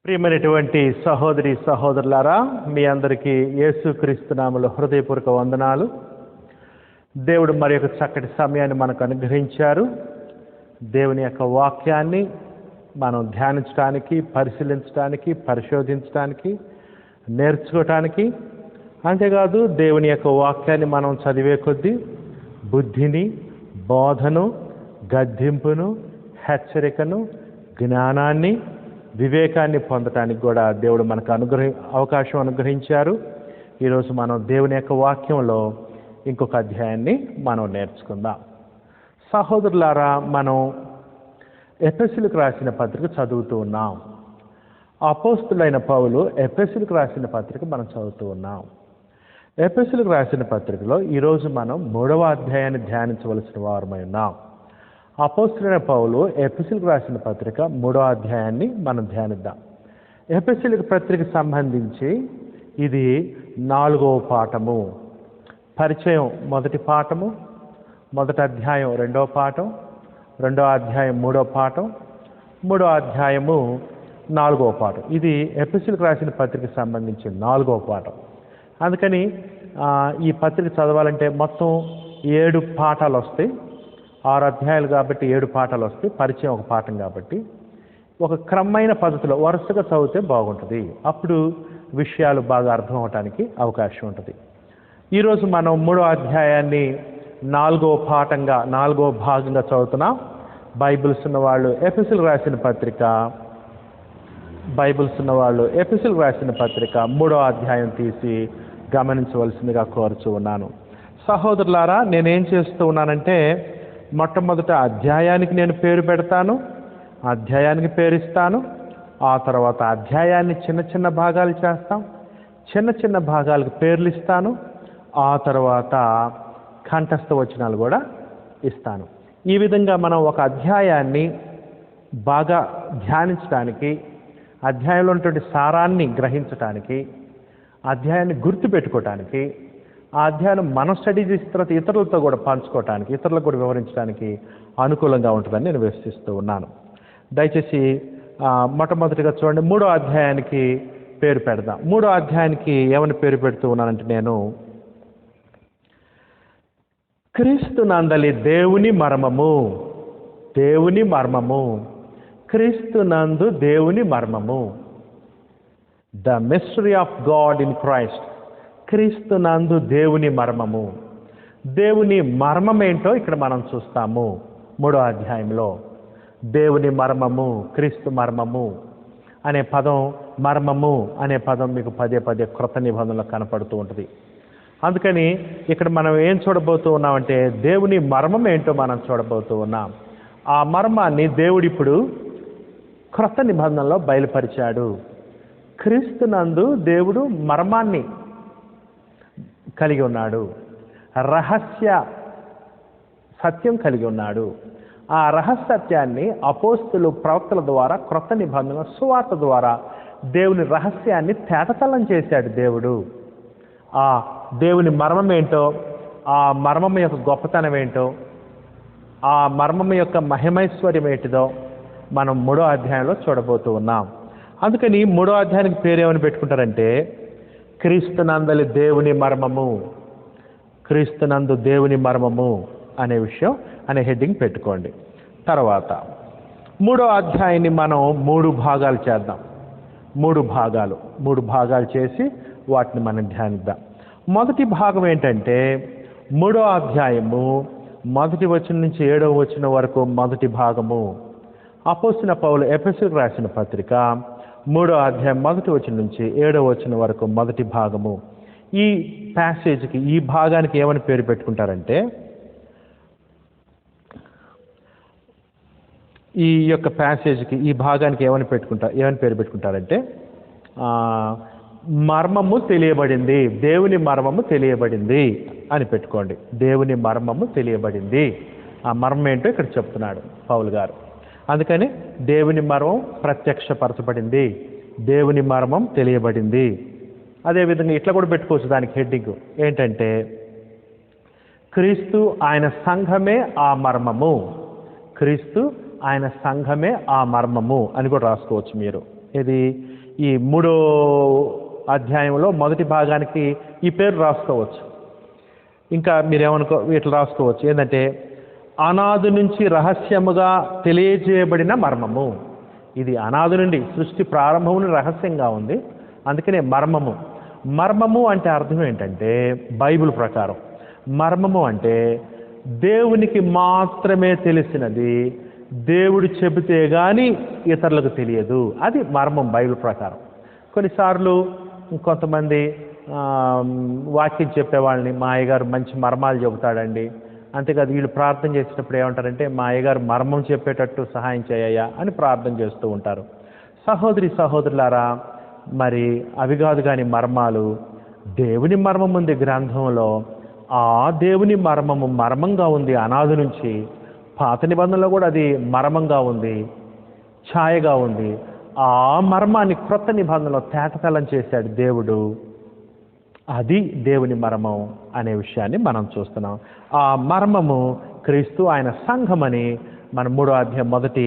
ప్రియమైనటువంటి సహోదరి సహోదరులారా, మీ అందరికీ యేసుక్రీస్తు నామములో హృదయపూర్వక వందనాలు. దేవుడు మరి యొక్క చక్కటి సమయాన్ని మనకు అనుగ్రహించారు. దేవుని యొక్క వాక్యాన్ని మనం ధ్యానించడానికి, పరిశీలించడానికి, పరిశోధించడానికి, నేర్చుకోవటానికి, అంతేకాదు దేవుని యొక్క వాక్యాన్ని మనం చదివే కొద్దీ బుద్ధిని, బోధను, గద్దింపును, హెచ్చరికను, జ్ఞానాన్ని, వివేకాన్ని పొందటానికి కూడా దేవుడు మనకు అవకాశం అనుగ్రహించారు. ఈరోజు మనం దేవుని యొక్క వాక్యంలో ఇంకొక అధ్యాయాన్ని మనం నేర్చుకుందాం. సహోదరులారా, మనం ఎఫెసీయులకు రాసిన పత్రిక చదువుతూ ఉన్నాం. అపోస్తలుడైన పౌలు ఎఫెసీయులకు రాసిన పత్రిక మనం చదువుతూ ఉన్నాం. ఎఫెసీయులకు రాసిన పత్రికలో ఈరోజు మనం 3వ అధ్యాయాన్ని ధ్యానించవలసిన వారమై ఉన్నాం. అపోస్తలుడైన పౌలు ఎఫెసీయులకు రాసిన పత్రిక 3వ అధ్యాయాన్ని మనం ధ్యానిద్దాం. ఎఫెసీయులకు పత్రిక సంబంధించి ఇది 4వ పాఠము. పరిచయం మొదటి పాఠము, మొదటి అధ్యాయం 2వ పాఠం, 2వ అధ్యాయం 3వ పాఠం, 3వ అధ్యాయము 4వ పాఠం. ఇది ఎఫెసీయులకు రాసిన పత్రిక సంబంధించి 4వ పాఠం. అందుకని ఈ పత్రిక చదవాలంటే మొత్తం 7 పాఠాలు వస్తాయి. 6 అధ్యాయాలు కాబట్టి 7 పాఠాలు వస్తాయి. పరిచయం ఒక పాఠం కాబట్టి ఒక క్రమమైన పద్ధతిలో వరుసగా చదివితే బాగుంటుంది. అప్పుడు విషయాలు బాగా అర్థం అవటానికి అవకాశం ఉంటుంది. ఈరోజు మనం 3వ అధ్యాయాన్ని 4వ పాఠంగా 4వ భాగంగా చదువుతున్నాం. బైబిల్స్ ఉన్నవాళ్ళు ఎఫెసీయులకు రాసిన పత్రిక 3వ అధ్యాయం తీసి గమనించవలసిందిగా కోరుచూ ఉన్నాను. సహోదరులారా, నేనేం చేస్తూ ఉన్నానంటే మొట్టమొదట అధ్యాయానికి నేను పేరు పెడతాను, అధ్యాయానికి పేరిస్తాను. ఆ తర్వాత అధ్యాయాన్ని చిన్న చిన్న భాగాలు చేస్తాం, చిన్న చిన్న భాగాలకు పేర్లు ఇస్తాను. ఆ తర్వాత కంఠస్థ వచనాలు కూడా ఇస్తాను. ఈ విధంగా మనం ఒక అధ్యాయాన్ని బాగా ధ్యానించడానికి, అధ్యాయంలో ఉన్నటువంటి సారాన్ని గ్రహించడానికి, అధ్యాయాన్ని గుర్తుపెట్టుకోవటానికి, ఆ అధ్యాయం మనం స్టడీ చేసిన తర్వాత ఇతరులతో కూడా పంచుకోవటానికి, ఇతరులకు కూడా వివరించడానికి అనుకూలంగా ఉంటుందని నేను విశ్వసిస్తూ ఉన్నాను. దయచేసి మొట్టమొదటిగా చూడండి, 3వ అధ్యాయానికి పేరు పెడదాం. 3వ అధ్యాయానికి ఏమని పేరు పెడుతూ ఉన్నానంటే నేను క్రీస్తునందలి దేవుని మర్మము, దేవుని మర్మము, క్రీస్తునందు దేవుని మర్మము, the mystery of God in Christ. క్రీస్తునందు దేవుని మర్మము. దేవుని మర్మం ఏంటో ఇక్కడ మనం చూస్తాము 3వ అధ్యాయంలో. దేవుని మర్మము, క్రీస్తు మర్మము అనే పదం, మర్మము అనే పదం మీకు పదే పదే క్రొత్త నిబంధనలో కనపడుతూ ఉంటుంది. అందుకని ఇక్కడ మనం ఏం చూడబోతూ ఉన్నామంటే దేవుని మర్మం ఏంటో మనం చూడబోతూ ఉన్నాం. ఆ మర్మాన్ని దేవుడు ఇప్పుడు క్రొత్త నిబంధనలో బయలుపరిచాడు. క్రీస్తునందు దేవుడు మర్మాన్ని కలిగి ఉన్నాడు, రహస్య సత్యం కలిగి ఉన్నాడు. ఆ రహస్యత్యాన్ని అపోస్తలు, ప్రవక్తల ద్వారా క్రొత్త నిబంధన సువార్త ద్వారా దేవుని రహస్యాన్ని తేటతల్లం చేశాడు దేవుడు. ఆ దేవుని మర్మం ఏంటో, ఆ మర్మం యొక్క గొప్పతనం ఏంటో, ఆ మర్మం యొక్క మహిమైశ్వర్యం ఏంటిదో మనం 3వ అధ్యాయంలో చూడబోతూ ఉన్నాం. అందుకని 3వ అధ్యాయానికి పేరేమని పెట్టుకుంటారంటే క్రీస్తునందలి దేవుని మర్మము, క్రీస్తునందు దేవుని మర్మము అనే విషయం అనే హెడ్డింగ్ పెట్టుకోండి. తర్వాత 3వ అధ్యాయాన్ని మనం 3 భాగాలు చేద్దాం. 3 భాగాలు చేసి వాటిని మనం ధ్యానిద్దాం. మొదటి భాగం ఏంటంటే 3వ అధ్యాయము 1వ వచనం నుంచి 7వ వచనం వరకు మొదటి భాగము. అపోస్తలుడైన పౌలు ఎఫెసీయులకు రాసిన పత్రిక 3వ అధ్యాయం 1వ వచనం నుంచి 7వ వచనం వరకు మొదటి భాగము. ఈ ప్యాసేజ్కి, ఈ భాగానికి ఏమని పేరు పెట్టుకుంటారంటే, ఈ యొక్క ప్యాసేజ్కి, ఈ భాగానికి ఏమని పేరు పెట్టుకుంటారంటే మర్మము తెలియబడింది, దేవుని మర్మము తెలియబడింది అని పెట్టుకోండి. దేవుని మర్మము తెలియబడింది. ఆ మర్మం ఏంటో ఇక్కడ చెప్తున్నాడు పౌలు గారు. అందుకని దేవుని మర్మం ప్రత్యక్షపరచబడింది, దేవుని మర్మం తెలియబడింది. అదేవిధంగా ఇట్లా కూడా పెట్టుకోవచ్చు దానికి హెడ్డింగ్ ఏంటంటే క్రీస్తు ఆయన సంఘమే ఆ మర్మము, క్రీస్తు ఆయన సంఘమే ఆ మర్మము అని కూడా రాసుకోవచ్చు మీరు. ఇది ఈ 3వ అధ్యాయంలో మొదటి భాగానికి ఈ పేరు రాసుకోవచ్చు. ఇంకా మీరేమనుకో ఇట్లా రాసుకోవచ్చు, ఏంటంటే అనాది నుంచి రహస్యముగా తెలియజేయబడిన మర్మము. ఇది అనాది నుండి సృష్టి ప్రారంభం నుండి రహస్యంగా ఉంది, అందుకనే మర్మము. మర్మము అంటే అర్థం ఏంటంటే బైబిల్ ప్రకారం మర్మము అంటే దేవునికి మాత్రమే తెలిసినది, దేవుడు చెబితే కానీ ఇతరులకు తెలియదు, అది మర్మం బైబిల్ ప్రకారం. కొన్నిసార్లు కొంతమంది వాక్యం చెప్పేవాళ్ళని, మా అయ్యగారు మంచి మర్మాలు చెబుతాడండి, అంతేకాదు వీళ్ళు ప్రార్థన చేసేటప్పుడు ఏమంటారంటే మా అయ్యగారు మర్మం చెప్పేటట్టు సహాయం చేయ్యా అని ప్రార్థన చేస్తూ ఉంటారు. సహోదరులారా, మరి అవి కాదు కానీ మర్మాలు. దేవుని మర్మం ఉంది గ్రంథంలో, ఆ దేవుని మర్మము మర్మంగా ఉంది అనాది నుంచి. పాత నిబంధనలో కూడా అది మర్మంగా ఉంది, ఛాయగా ఉంది. ఆ మర్మాన్ని క్రొత్త నిబంధనలో తేటతెల్లం చేశాడు దేవుడు. అది దేవుని మర్మం అనే విషయాన్ని మనం చూస్తున్నాం. ఆ మర్మము క్రీస్తు, ఆయన సంఘమని మనం 3వ అధ్యాయం మొదటి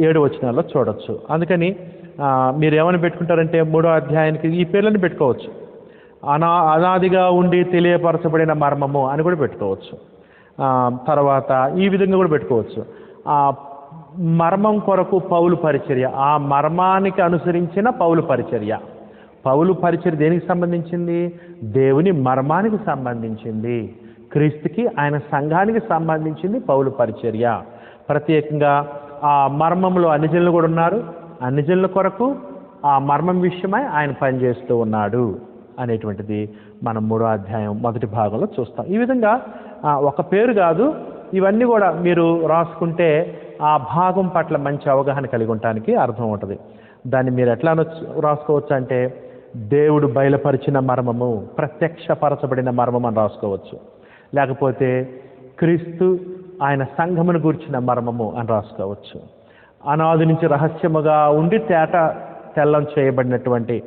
7 వచనాల్లో చూడొచ్చు. అందుకని మీరు ఏమని పెట్టుకుంటారంటే 3వ అధ్యాయానికి ఈ పేర్లను పెట్టుకోవచ్చు. అనాదిగా ఉండి తెలియపరచబడిన మర్మము అని కూడా పెట్టుకోవచ్చు. తర్వాత ఈ విధంగా కూడా పెట్టుకోవచ్చు, ఆ మర్మం కొరకు పౌలు పరిచర్య, ఆ మర్మానికి అనుసరించిన పౌలు పరిచర్య. పౌలు పరిచర్య దేనికి సంబంధించింది? దేవుని మర్మానికి సంబంధించింది, క్రీస్తుకి ఆయన సంఘానికి సంబంధించింది పౌలు పరిచర్య. ప్రత్యేకంగా ఆ మర్మంలో అన్ని జనులు కూడా ఉన్నారు, అన్ని జనుల కొరకు ఆ మర్మం విషయమై ఆయన పనిచేస్తూ ఉన్నాడు అనేటువంటిది మనం 3వ అధ్యాయం మొదటి భాగంలో చూస్తాం. ఈ విధంగా ఒక పేరు కాదు, ఇవన్నీ కూడా మీరు రాసుకుంటే ఆ భాగం పట్ల మంచి అవగాహన కలిగి ఉండటానికి అర్థం ఉంటుంది. దాన్ని మీరు ఎట్లా రాసుకోవచ్చు అంటే దేవుడు బయలుపరిచిన మర్మము, ప్రత్యక్షపరచబడిన మర్మం అని రాసుకోవచ్చు. లేకపోతే క్రీస్తు ఆయన సంఘమును గూర్చిన మర్మము అని రాసుకోవచ్చు. అనాది నుంచి రహస్యముగా ఉండి తెల్లం చేయబడినటువంటి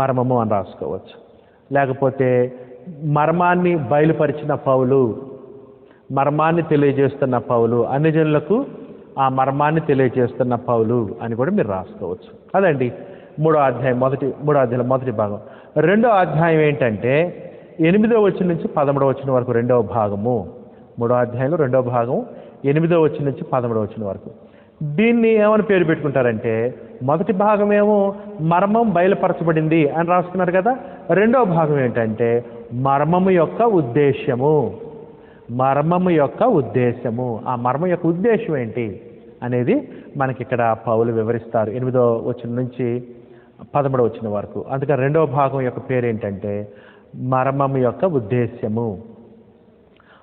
మర్మము అని రాసుకోవచ్చు. లేకపోతే మర్మాన్ని బయలుపరిచిన పౌలు, మర్మాన్ని తెలియజేస్తున్న పౌలు, అన్ని జనులకు ఆ మర్మాన్ని తెలియజేస్తున్న పౌలు అని కూడా మీరు రాసుకోవచ్చు. అదండి 3వ అధ్యాయం మొదటి భాగం. 2వ అధ్యాయం ఏంటంటే 8వ వచనం నుంచి 13వ వచనం వరకు 2వ భాగము. 3వ అధ్యాయంలో 2వ భాగం 8వ వచనం నుంచి 13వ వచనం వరకు. దీన్ని ఏమని పేరు పెట్టుకుంటారంటే మొదటి భాగం ఏమో మర్మం బయలుపరచబడింది అని రాసుకున్నారు కదా, 2వ భాగం ఏంటంటే మర్మము యొక్క ఉద్దేశము. మర్మము యొక్క ఉద్దేశము, ఆ మర్మం యొక్క ఉద్దేశం ఏంటి అనేది మనకి ఇక్కడ పౌలు వివరిస్తారు 8వ వచనం నుంచి 13వ వచనం వరకు. అందుకని 2వ భాగం యొక్క పేరు ఏంటంటే మర్మము యొక్క ఉద్దేశ్యము.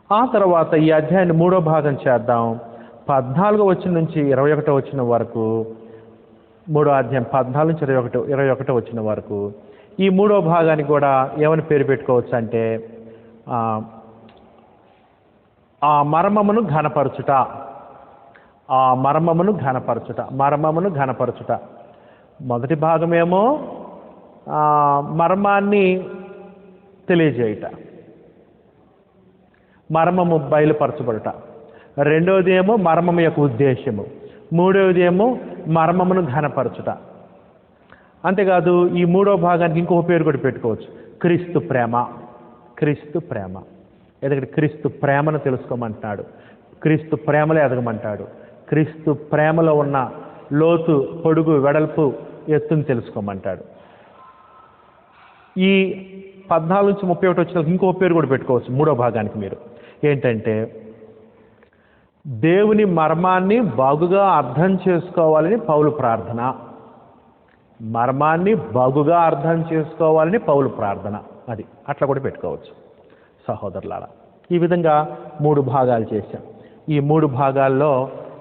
ఆ తర్వాత ఈ అధ్యాయాన్ని 3వ భాగం చేద్దాం. 14వ వచనం నుంచి 21వ వచనం వరకు, 3వ అధ్యాయం 14 నుంచి 21వ వచనం వరకు. ఈ 3వ భాగానికి కూడా ఏమని పేరు పెట్టుకోవచ్చు అంటే ఆ మర్మమును ఘనపరచుట. ఆ మర్మమును ఘనపరచుట, మర్మమును ఘనపరచుట. మొదటి భాగమేమో మర్మాన్ని తెలియజేయుట, మర్మము బయలుపరచబడుట. 2వది ఏమో మర్మము యొక్క ఉద్దేశము. 3వది ఏమో మర్మమును ఘనపరచుట. అంతేకాదు ఈ 3వ భాగానికి ఇంకొక పేరు కూడా పెట్టుకోవచ్చు, క్రీస్తు ప్రేమ. క్రీస్తు ప్రేమ, ఎందుకంటే క్రీస్తు ప్రేమను తెలుసుకోమంటున్నాడు, క్రీస్తు ప్రేమలో ఎదగమంటాడు, క్రీస్తు ప్రేమలో ఉన్న లోతు, పొడుగు, వెడల్పు, ఎత్తుని తెలుసుకోమంటాడు. ఈ 14 నుంచి 31 వచ్చిన ఇంకో పేరు కూడా పెట్టుకోవచ్చు 3వ భాగానికి మీరు. ఏంటంటే దేవుని మర్మాన్ని బాగుగా అర్థం చేసుకోవాలని పౌలు ప్రార్థన. మర్మాన్ని బాగుగా అర్థం చేసుకోవాలని పౌలు ప్రార్థన, అది అట్లా కూడా పెట్టుకోవచ్చు సహోదరులారా. ఈ విధంగా 3 భాగాలు చేశాం. ఈ 3 భాగాల్లో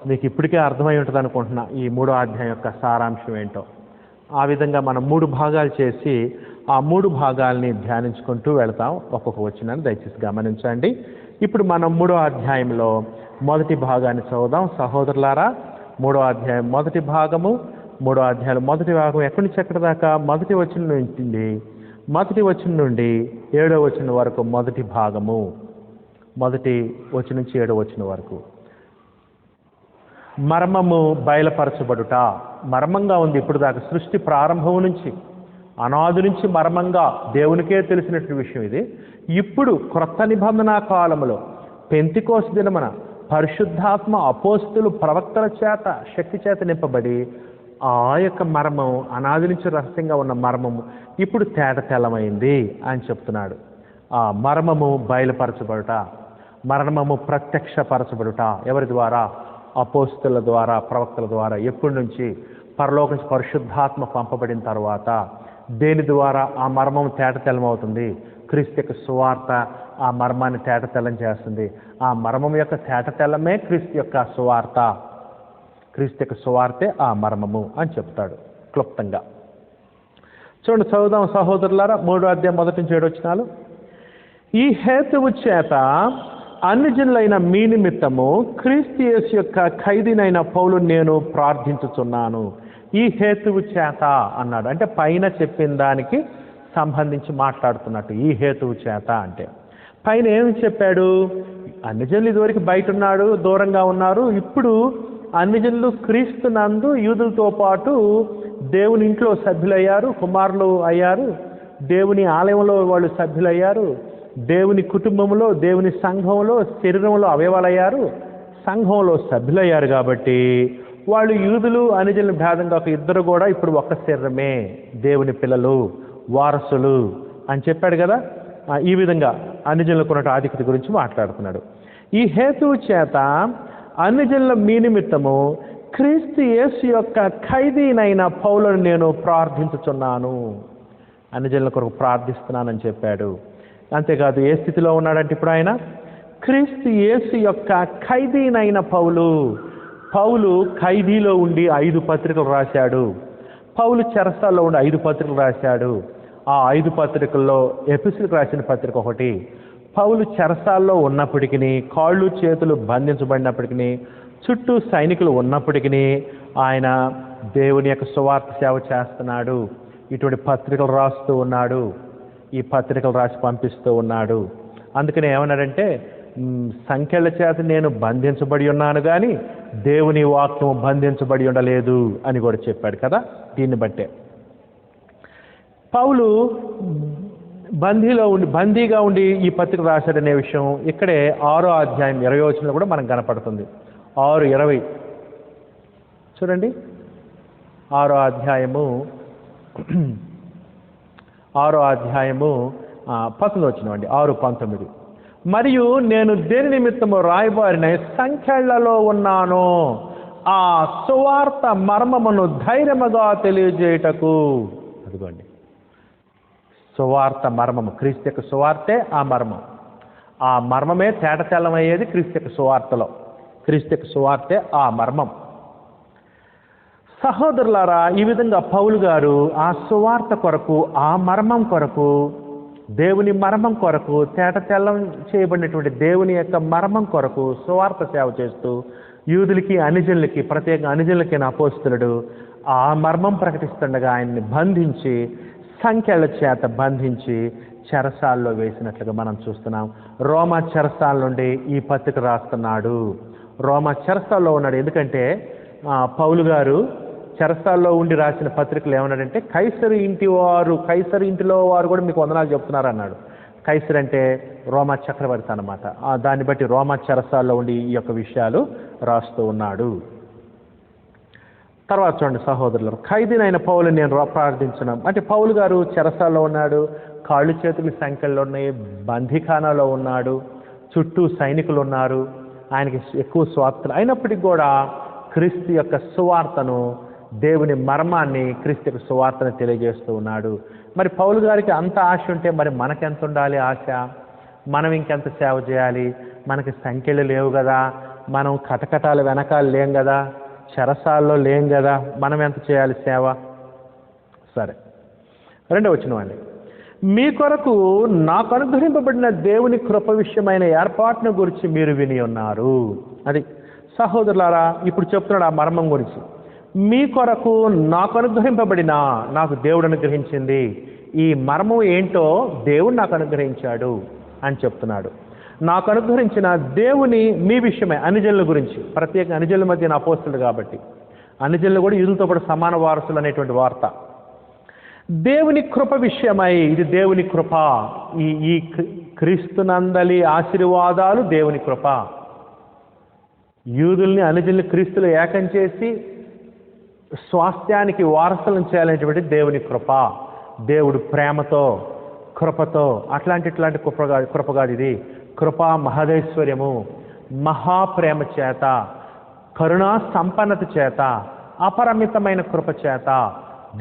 మీకు ఇప్పటికే అర్థమై ఉంటుంది అనుకుంటున్నా ఈ 3వ అధ్యాయం యొక్క సారాంశం ఏంటో. ఆ విధంగా మనం 3 భాగాలు చేసి ఆ 3 భాగాల్ని ధ్యానించుకుంటూ వెళతాం. ఒక్కొక్క వచనాన్ని దయచేసి గమనించండి. ఇప్పుడు మనం 3వ అధ్యాయంలో మొదటి భాగాన్ని చదువుదాం సహోదరులారా. 3వ అధ్యాయం మొదటి భాగము, 3వ అధ్యాయం మొదటి భాగం ఎక్కడి నుంచి ఎక్కడి దాకా? మొదటి వచనం నుండి 7వ వచనం వరకు మొదటి భాగము. మొదటి వచనం నుంచి 7వ వచనం వరకు మర్మము బయలుపరచబడుట. మర్మంగా ఉంది ఇప్పుడు దాకా. సృష్టి ప్రారంభం నుంచి, అనాది నుంచి మర్మంగా దేవునికే తెలిసినటువంటి విషయం ఇది. ఇప్పుడు క్రొత్త నిబంధన కాలంలో పెంతెకోస్తు దినమున పరిశుద్ధాత్మ అపోస్తులు ప్రవక్తల చేత శక్తి చేత నింపబడి ఆ యొక్క మర్మం, అనాది నుంచి రహస్యంగా ఉన్న మర్మము ఇప్పుడు తేట తెల్లమైంది అని చెప్తున్నాడు. ఆ మర్మము బయలుపరచబడుట, మర్మము ప్రత్యక్షపరచబడుట ఎవరి ద్వారా? అపోస్తుల ద్వారా, ప్రవక్తల ద్వారా. ఎప్పటి నుంచి? పరలోక నుంచి పరిశుద్ధాత్మ పంపబడిన తర్వాత. దేని ద్వారా ఆ మర్మం తేట తెల్లమవుతుంది? క్రీస్తు యొక్క సువార్త ఆ మర్మాన్ని తేట తెల్లం చేస్తుంది. ఆ మర్మం యొక్క తేట తెల్లమే క్రీస్తు యొక్క సువార్త. క్రీస్తు యొక్క సువార్తే ఆ మర్మము అని చెప్తాడు క్లుప్తంగా. చూడండి, చదువుదాం సహోదరులారా, 3వ అధ్యాయం 1 నుంచి 7 వచనాలు. ఈ హేతువు చేత అన్యజనులైన మీ నిమిత్తము క్రీస్తు యేసు యొక్క ఖైదీనైన పౌలు నేను ప్రార్థించుచున్నాను. ఈ హేతువు చేత అన్నాడు అంటే పైన చెప్పిన దానికి సంబంధించి మాట్లాడుతున్నట్టు. ఈ హేతువు చేత అంటే పైన ఏమి చెప్పాడు? అన్యజనులు ఇదివరకు బయట ఉన్నాడు, దూరంగా ఉన్నారు. ఇప్పుడు అన్యజనులు క్రీస్తు నందు యూదులతో పాటు దేవుని ఇంట్లో సభ్యులయ్యారు, కుమారులు అయ్యారు. దేవుని ఆలయంలో వాళ్ళు సభ్యులయ్యారు. దేవుని కుటుంబంలో, దేవుని సంఘంలో, శరీరంలో అవయవాలయ్యారు, సంఘంలో సభ్యులయ్యారు. కాబట్టి వాళ్ళు యూదులు అన్యజనుల భేదంగా ఒక ఇద్దరు కూడా ఇప్పుడు ఒక్క శరీరమే, దేవుని పిల్లలు, వారసులు అని చెప్పాడు కదా. ఈ విధంగా అన్యజనులకు ఉన్న ఆధిక్యత గురించి మాట్లాడుతున్నాడు. ఈ హేతువు చేత అన్యజనుల మీ నిమిత్తము క్రీస్తు యేసు యొక్క ఖైదీనైన పౌలును నేను ప్రార్థించుచున్నాను. అన్యజనుల కొరకు ప్రార్థిస్తున్నానని చెప్పాడు. అంతేకాదు, ఏ స్థితిలో ఉన్నాడంటే ఇప్పుడు ఆయన క్రీస్తు యేసు యొక్క ఖైదీనైన పౌలు. పౌలు ఖైదీలో ఉండి 5 పత్రికలు రాశాడు. పౌలు చెరసాల్లో ఉండి 5 పత్రికలు రాశాడు. ఆ 5 పత్రికల్లో ఎఫెసీయులకు రాసిన పత్రిక ఒకటి. పౌలు చెరసాల్లో ఉన్నప్పటికీ, కాళ్ళు చేతులు బంధించబడినప్పటికీ, చుట్టూ సైనికులు ఉన్నప్పటికీ ఆయన దేవుని యొక్క సువార్త సేవ చేస్తున్నాడు. ఇటువంటి పత్రికలు రాస్తూ ఉన్నాడు. ఈ పత్రికలు రాసి పంపిస్తూ ఉన్నాడు. అందుకనే ఏమన్నాడంటే, సంఖ్యల చేత నేను బంధించబడి ఉన్నాను కానీ దేవుని వాక్యం బంధించబడి ఉండలేదు అని కూడా చెప్పాడు కదా. దీన్ని బట్టే పౌలు బందీగా ఉండి ఈ పత్రిక రాశాడనే విషయం ఇక్కడే 6వ అధ్యాయం 20వ వచనంలో కూడా మనకు కనపడుతుంది. 6:20 చూడండి. 6వ అధ్యాయము 19వ వచనం అండి. 6:19. మరియు నేను దేని నిమిత్తము రాయబారిన సంఖ్యలలో ఉన్నాను, ఆ సువార్త మర్మమును ధైర్యముగా తెలియజేయుటకు. అదిగోండి, సువార్త మర్మము, క్రీస్తు యొక్క సువార్తే ఆ మర్మం. ఆ మర్మమే తేట తెల్లమయ్యేది క్రీస్తు యొక్క సువార్తలో. క్రీస్తు యొక్క సువార్తే ఆ మర్మం. సహోదరులారా, ఈ విధంగా పౌలు గారు ఆ సువార్త కొరకు, ఆ మర్మం కొరకు, దేవుని మర్మం కొరకు, తేట తెల్లం చేయబడినటువంటి దేవుని యొక్క మర్మం కొరకు సువార్త సేవ చేస్తూ యూదులకి, అన్యజనులకి, ప్రత్యేకంగా అన్యజనులకి అపోస్తలుడు ఆ మర్మం ప్రకటిస్తుండగా ఆయన్ని బంధించి, సంఖ్యల చేత బంధించి చెరసాల్లో వేసినట్లుగా మనం చూస్తున్నాం. రోమా చెరసాల నుండి ఈ పత్రిక రాస్తున్నాడు. రోమా చెరసాల్లో ఉన్నాడు. ఎందుకంటే పౌలు గారు చెరసాల్లో ఉండి రాసిన పత్రికలు ఏమన్నాడంటే, కైసరు ఇంటిలో వారు కూడా మీకు వందనాలు చెప్తున్నారు అన్నాడు. కైసర్ అంటే రోమా చక్రవర్తి అన్నమాట. దాన్ని బట్టి రోమా చెరసాల్లో ఉండి ఈ యొక్క విషయాలు రాస్తూ ఉన్నాడు. తర్వాత చూడండి సహోదరులు, ఖైదీనైన పౌలుని నేను ప్రార్థించున్నాం అంటే పౌలు గారు చెరసాల్లో ఉన్నాడు, కాళ్ళు చేతులు సంఖ్యల్లో ఉన్నాయి, బందీఖానాలో ఉన్నాడు, చుట్టూ సైనికులు ఉన్నారు, ఆయనకి ఎక్కువ స్వార్థలు అయినప్పటికీ కూడా క్రీస్తు యొక్క సువార్తను, దేవుని మర్మాన్ని, క్రీస్తు యొక్క సువార్తను తెలియజేస్తూ ఉన్నాడు. మరి పౌలు గారికి అంత ఆశ ఉంటే మరి మనకెంత ఉండాలి ఆశ? మనం ఇంకెంత సేవ చేయాలి? మనకి సంఖ్యలు లేవు కదా, మనం కటకటాల వెనకాల లేం కదా, చెరసాల్లో లేం కదా, మనం ఎంత చేయాలి సేవ? సరే, 2వ వచనం అండి. మీ కొరకు నాకు అనుగ్రహింపబడిన దేవుని కృప విషయమైన ఏర్పాటును గురించి మీరు విని ఉన్నారు. అది సహోదరులారా, ఇప్పుడు చెప్తున్నాడు ఆ మర్మం గురించి. మీ కొరకు నాకు అనుగ్రహింపబడిన, నాకు దేవుడు అనుగ్రహించింది ఈ మర్మం ఏంటో దేవుడు నాకు అనుగ్రహించాడు అని చెప్తున్నాడు. నాకు అనుగ్రహించిన దేవుని మీ విషయమే, అన్యజనుల గురించి, ప్రత్యేక అన్యజనుల మధ్య అపోస్తలుడు కాబట్టి అన్ని జనులు కూడా యూదులతో పాటు సమాన వారసులు అనేటువంటి వార్త. దేవుని కృప విషయమై, ఇది దేవుని కృప. ఈ క్రీస్తునందలి ఆశీర్వాదాలు దేవుని కృప. యూదుల్ని అన్యజనుల్ని క్రీస్తులో ఏకం చేసి స్వాస్థ్యానికి వారసులను చేయాలనేటువంటి దేవుని కృప. దేవుడు ప్రేమతో, కృపతో, అట్లాంటి కృపగాడు ఇది. కృపా మహదైశ్వర్యము, మహాప్రేమ చేత, కరుణా సంపన్నత చేత, అపరిమితమైన కృప చేత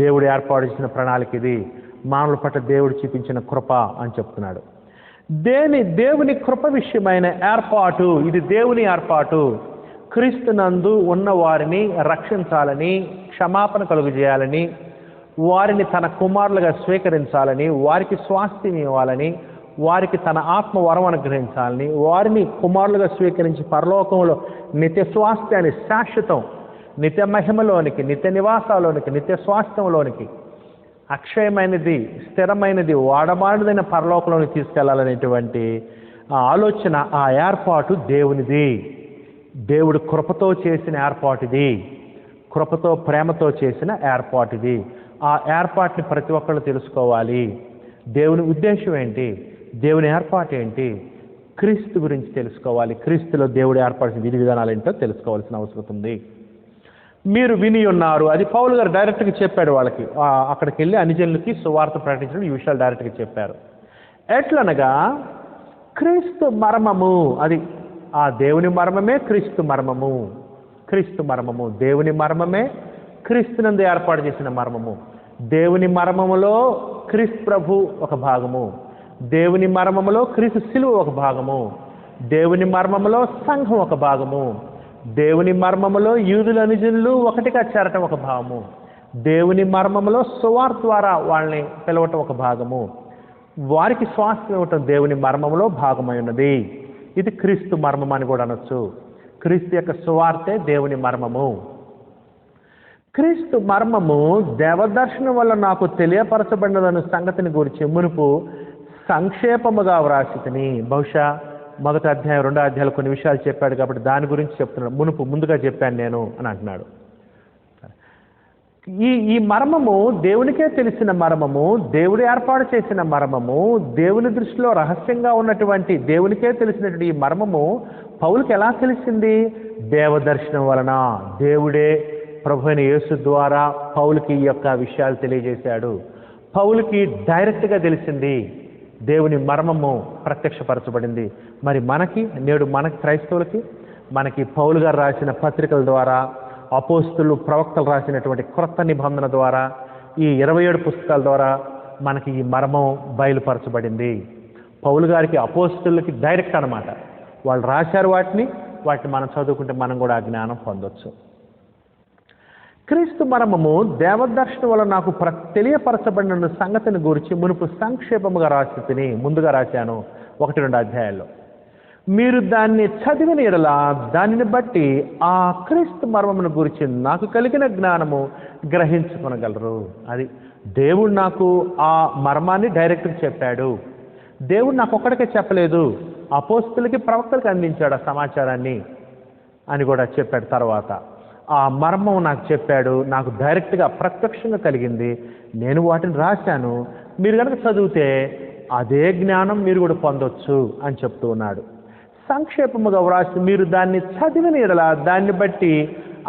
దేవుడు ఏర్పాటు చేసిన ప్రణాళిక ఇది. మానవుల పట్ల దేవుడు చూపించిన కృప అని చెప్తున్నాడు. దేవుని కృప విషయమైన ఏర్పాటు, ఇది దేవుని ఏర్పాటు. క్రీస్తునందు ఉన్న వారిని రక్షించాలని, క్షమాపణ కలుగజేయాలని, వారిని తన కుమారులుగా స్వీకరించాలని, వారికి స్వాస్థ్యం ఇవ్వాలని, వారికి తన ఆత్మ వరం అనుగ్రహించాలని, వారిని కుమారులుగా స్వీకరించి పరలోకంలో నిత్య స్వాస్థ్యాన్ని, శాశ్వతం, నిత్య మహిమలోనికి, నిత్య నివాసాలోనికి, నిత్య స్వాస్థ్యంలోనికి, అక్షయమైనది, స్థిరమైనది, వాడమాడిదైన పరలోకంలోకి తీసుకెళ్లాలనేటువంటి ఆలోచన, ఆ ఏర్పాటు దేవునిది. దేవుడు కృపతో చేసిన ఏర్పాటిది. కృపతో, ప్రేమతో చేసిన ఏర్పాటిది. ఆ ఏర్పాటుని ప్రతి ఒక్కళ్ళు తెలుసుకోవాలి. దేవుని ఉద్దేశం ఏంటి, దేవుని ఏర్పాటు ఏంటి, క్రీస్తు గురించి తెలుసుకోవాలి. క్రీస్తులో దేవుడు ఏర్పాటు విధి విధానాలు ఏంటో తెలుసుకోవాల్సిన అవసరం ఉంది. మీరు విని ఉన్నారు, అది పౌలు గారు డైరెక్ట్గా చెప్పాడు వాళ్ళకి. అక్కడికి వెళ్ళి అన్యజనులకి సువార్త ప్రకటించడం, ఈ విషయాలు డైరెక్ట్గా చెప్పారు. ఎట్లనగా క్రీస్తు మర్మము, అది ఆ దేవుని మర్మమే క్రీస్తు మర్మము. క్రీస్తు మర్మము, దేవుని మర్మమే క్రీస్తునందు ఏర్పాటు చేసిన మర్మము. దేవుని మర్మములో క్రీస్తు ప్రభు ఒక భాగము, దేవుని మర్మములో క్రీస్తు శిలువ ఒక భాగము, దేవుని మర్మములో సంఘం ఒక భాగము, దేవుని మర్మములో యూదులు అన్యజనులు ఒకటిగా చేరటం ఒక భాగము, దేవుని మర్మములో సువార్త ద్వారా వాళ్ళని పిలవటం ఒక భాగము, వారికి స్వాస్థ్యం ఇవ్వటం దేవుని మర్మములో భాగమై ఉన్నది. ఇది క్రీస్తు మర్మం అని కూడా అనొచ్చు. క్రీస్తు యొక్క సువార్తే దేవుని మర్మము. క్రీస్తు మర్మము దేవదర్శనం వల్ల నాకు తెలియపరచబడినదన్న సంగతిని గురించి మునుపు సంక్షేపముగా వ్రాసితిని. బహుశా మొదటి అధ్యాయం, రెండో అధ్యాయాలు కొన్ని విషయాలు చెప్పాడు కాబట్టి దాని గురించి చెప్తున్నాడు. ముందుగా చెప్పాను నేను అని అంటున్నాడు. ఈ మర్మము దేవునికే తెలిసిన మర్మము, దేవుడు ఏర్పాటు చేసిన మర్మము, దేవుని దృష్టిలో రహస్యంగా ఉన్నటువంటి, దేవునికే తెలిసినటువంటి ఈ మర్మము పౌలుకి ఎలా తెలిసింది? దేవదర్శనం వలన. దేవుడే ప్రభు అయిన యేసు ద్వారా పౌలుకి ఈ యొక్క విషయాలు తెలియజేశాడు. పౌలుకి డైరెక్ట్గా తెలిసింది, దేవుని మర్మము ప్రత్యక్షపరచబడింది. మరి నేడు మనకి క్రైస్తవులకి, మనకి పౌలు గారు రాసిన పత్రికల ద్వారా, అపోస్తులు, ప్రవక్తలు రాసినటువంటి క్రొత్త నిబంధన ద్వారా, ఈ 27 పుస్తకాల ద్వారా మనకి ఈ మర్మం బయలుపరచబడింది. పౌలు గారికి, అపోస్తులకి డైరెక్ట్ అనమాట. వాళ్ళు రాశారు వాటిని మనం చదువుకుంటే మనం కూడా ఆ జ్ఞానం పొందొచ్చు. క్రీస్తు మర్మము దేవదర్శనం వల్ల నాకు తెలియపరచబడిన సంగతిని గురించి మునుపు సంక్షేపముగా రాసి ముందుగా రాశాను 1-2 అధ్యాయాల్లో. మీరు దాన్ని చదివిన ఎడల దానిని బట్టి ఆ క్రీస్తు మర్మమును గురించి నాకు కలిగిన జ్ఞానము గ్రహించుకొనగలరు. అది దేవుడు నాకు ఆ మర్మాన్ని డైరెక్ట్గా చెప్పాడు. దేవుడు నాకు ఒక్కడికే చెప్పలేదు, అపోస్తులకి, ప్రవక్తలకి అందించాడు ఆ సమాచారాన్ని అని కూడా చెప్పాడు. తర్వాత ఆ మర్మం నాకు చెప్పాడు, నాకు డైరెక్ట్గా ప్రత్యక్షంగా కలిగింది, నేను వాటిని రాశాను. మీరు కనుక చదివితే అదే జ్ఞానం మీరు కూడా పొందొచ్చు అని చెప్తూ ఉన్నాడు. సంక్షేపముగా వ్రాసి మీరు దాన్ని చదివిన ఎడల దాన్ని బట్టి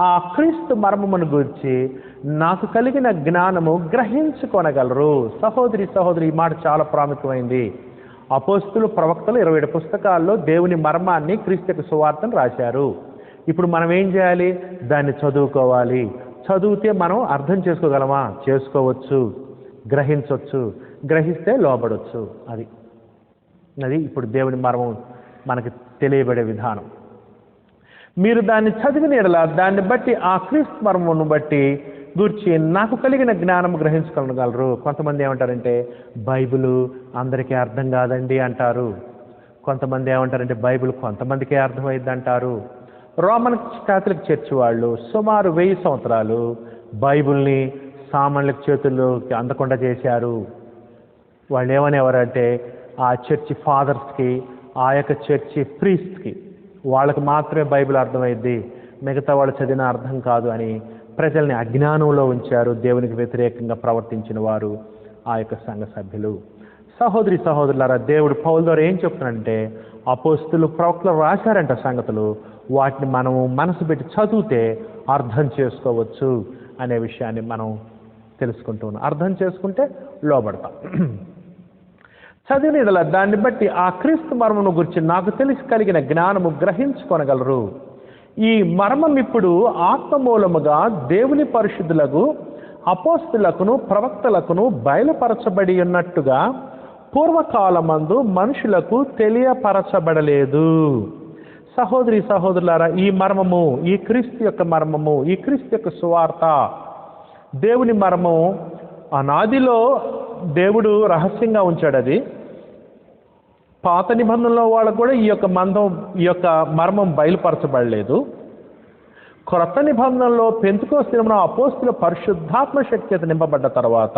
ఆ క్రీస్తు మర్మమును గురించి నాకు కలిగిన జ్ఞానము గ్రహించుకొనగలరు. సహోదరి, ఈ మాట చాలా ప్రాముఖ్యమైంది. అపోస్తులు, ప్రవక్తలు 27 పుస్తకాల్లో దేవుని మర్మాన్ని, క్రీస్తు యొక్క సువార్తను రాశారు. ఇప్పుడు మనం ఏం చేయాలి? దాన్ని చదువుకోవాలి. చదివితే మనం అర్థం చేసుకోగలమా? చేసుకోవచ్చు, గ్రహించవచ్చు, గ్రహిస్తే లోబడవచ్చు. అది ఇప్పుడు దేవుని మర్మం మనకి తెలియబడే విధానం. మీరు దాన్ని చదివిన ఎడల దాన్ని బట్టి ఆ క్రీస్తు మర్మమును బట్టి గురించి నాకు కలిగిన జ్ఞానం గ్రహించుకోగలరు. కొంతమంది ఏమంటారంటే బైబిల్ అందరికీ అర్థం కాదండి అంటారు. కొంతమంది ఏమంటారంటే బైబిల్ కొంతమందికే అర్థమైంది అంటారు. రోమన్ కాథలిక్ చర్చ్ వాళ్ళు సుమారు 1000 సంవత్సరాలు బైబిల్ని సామాన్యుల చేతుల్లోకి అందకుండా చేశారు. వాళ్ళు ఏమనేవారంటే ఆ చర్చి ఫాదర్స్కి, ఆ యొక్క చర్చి ప్రీస్ట్కి, వాళ్ళకి మాత్రమే బైబిల్ అర్థమైద్ది, మిగతా వాళ్ళు చదివిన అర్థం కాదు అని ప్రజల్ని అజ్ఞానంలో ఉంచారు. దేవునికి వ్యతిరేకంగా ప్రవర్తించిన వారు ఆ యొక్క సంఘ సభ్యులు. సహోదరి సహోదరులారా, దేవుడు పౌలు ద్వారా ఏం చెప్తున్నాడంటే, అపోస్తులు ప్రవక్తలు రాశారంట సంగతులు, వాటిని మనము మనసు పెట్టి చదివితే అర్థం చేసుకోవచ్చు అనే విషయాన్ని మనం తెలుసుకుంటున్నాం. అర్థం చేసుకుంటే లోబడతాం. చదివిన దాన్ని బట్టి ఆ క్రీస్తు మర్మమును గురించి నాకు తెలిసి కలిగిన జ్ఞానము గ్రహించుకొనగలరు. ఈ మర్మం ఇప్పుడు ఆత్మమూలముగా దేవుని పరిశుద్ధులకు అపోస్తులకును ప్రవక్తలకును బయలుపరచబడి ఉన్నట్టుగా పూర్వకాలమందు మనుషులకు తెలియపరచబడలేదు. సహోదరి సహోదరులారా, ఈ మర్మము, ఈ క్రీస్తు యొక్క మర్మము, ఈ క్రీస్తు యొక్క సువార్త, దేవుని మర్మం అనాదిలో దేవుడు రహస్యంగా ఉంచాడు. అది పాత నిబంధనలో వాళ్ళకు కూడా ఈ యొక్క మర్మం బయలుపరచబడలేదు. క్రొత్త నిబంధనలో పెంతెకోస్తు దినమున అపోస్తుల పరిశుద్ధాత్మ శక్తి నింపబడ్డ తర్వాత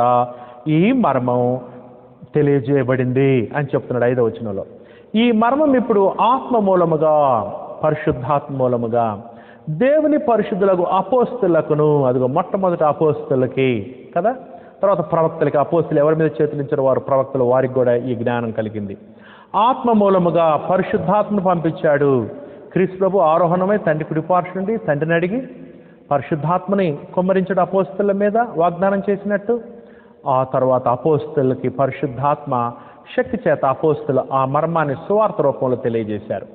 ఈ మర్మం తెలియజేయబడింది అని చెప్తున్నాడు 5వ వచనంలో. ఈ మర్మం ఇప్పుడు ఆత్మ మూలముగా, పరిశుద్ధాత్మ మూలముగా దేవుని పరిశుద్ధులకు అపోస్తులకును, అదిగో మొట్టమొదటి అపోస్తులకి కదా, తర్వాత ప్రవక్తలకి, అపోస్తులు ఎవరి మీద చేతులించారో వారు ప్రవక్తలు, వారికి కూడా ఈ జ్ఞానం కలిగింది. ఆత్మ మూలముగా పరిశుద్ధాత్మను పంపించాడు. క్రీస్తు ప్రభు ఆరోహణమై తండ్రి కుడిపార్శ్వ నుండి తండ్రిని అడిగి పరిశుద్ధాత్మని కుమ్మరించడం అపోస్తుల మీద వాగ్దానం చేసినట్టు, ఆ తర్వాత అపోస్తులకి పరిశుద్ధాత్మ శక్తి చేత అపోస్తులు ఆ మర్మాన్ని సువార్త రూపంలో తెలియజేశారు.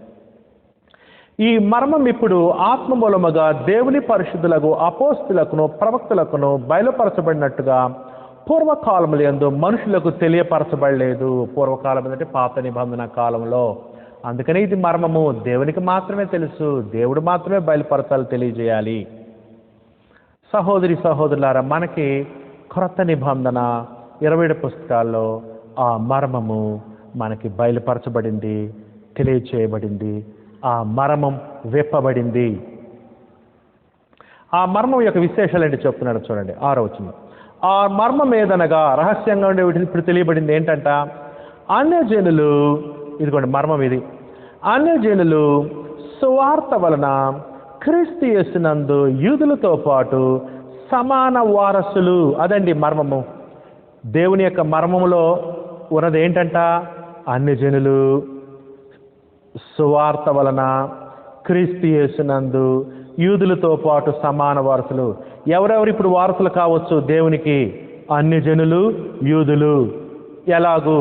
ఈ మర్మం ఇప్పుడు ఆత్మ మూలముగా దేవుని పరిశుద్ధులకు అపోస్తులకును ప్రవక్తలకును బయలుపరచబడినట్టుగా పూర్వకాలములు యందు మనుషులకు తెలియపరచబడలేదు. పూర్వకాలం అంటే పాత నిబంధన కాలంలో. అందుకని ఇది మర్మము, దేవునికి మాత్రమే తెలుసు, దేవుడు మాత్రమే బయలుపరచాలి, తెలియజేయాలి. సహోదరి సహోదరులారా, మనకి క్రొత్త నిబంధన 27 పుస్తకాల్లో ఆ మర్మము మనకి బయలుపరచబడింది, తెలియచేయబడింది. ఆ మర్మం విప్పబడింది. ఆ మర్మం యొక్క విశేషాలు ఏంటి చెప్తున్నాడు చూడండి 6వ వచనం. ఆ మర్మం ఏదనగా, రహస్యంగా ఉండే వీటిని ఇప్పుడు తెలియబడింది ఏంటంట, అన్యజనులు, ఇదిగోండి మర్మం ఇది, అన్యజనులు సువార్త వలన క్రీస్తు యేసునందు యూదులతో పాటు సమాన వారసులు. అదండి మర్మము. దేవుని యొక్క మర్మములో ఉన్నది ఏంటంట, అన్యజనులు సువార్త వలన క్రీస్తు యేసునందు యూదులతో పాటు సమాన వారసులు. ఎవరెవరు ఇప్పుడు వారసులు కావచ్చు దేవునికి? అన్యజనులు, యూదులు. ఎలాగూ?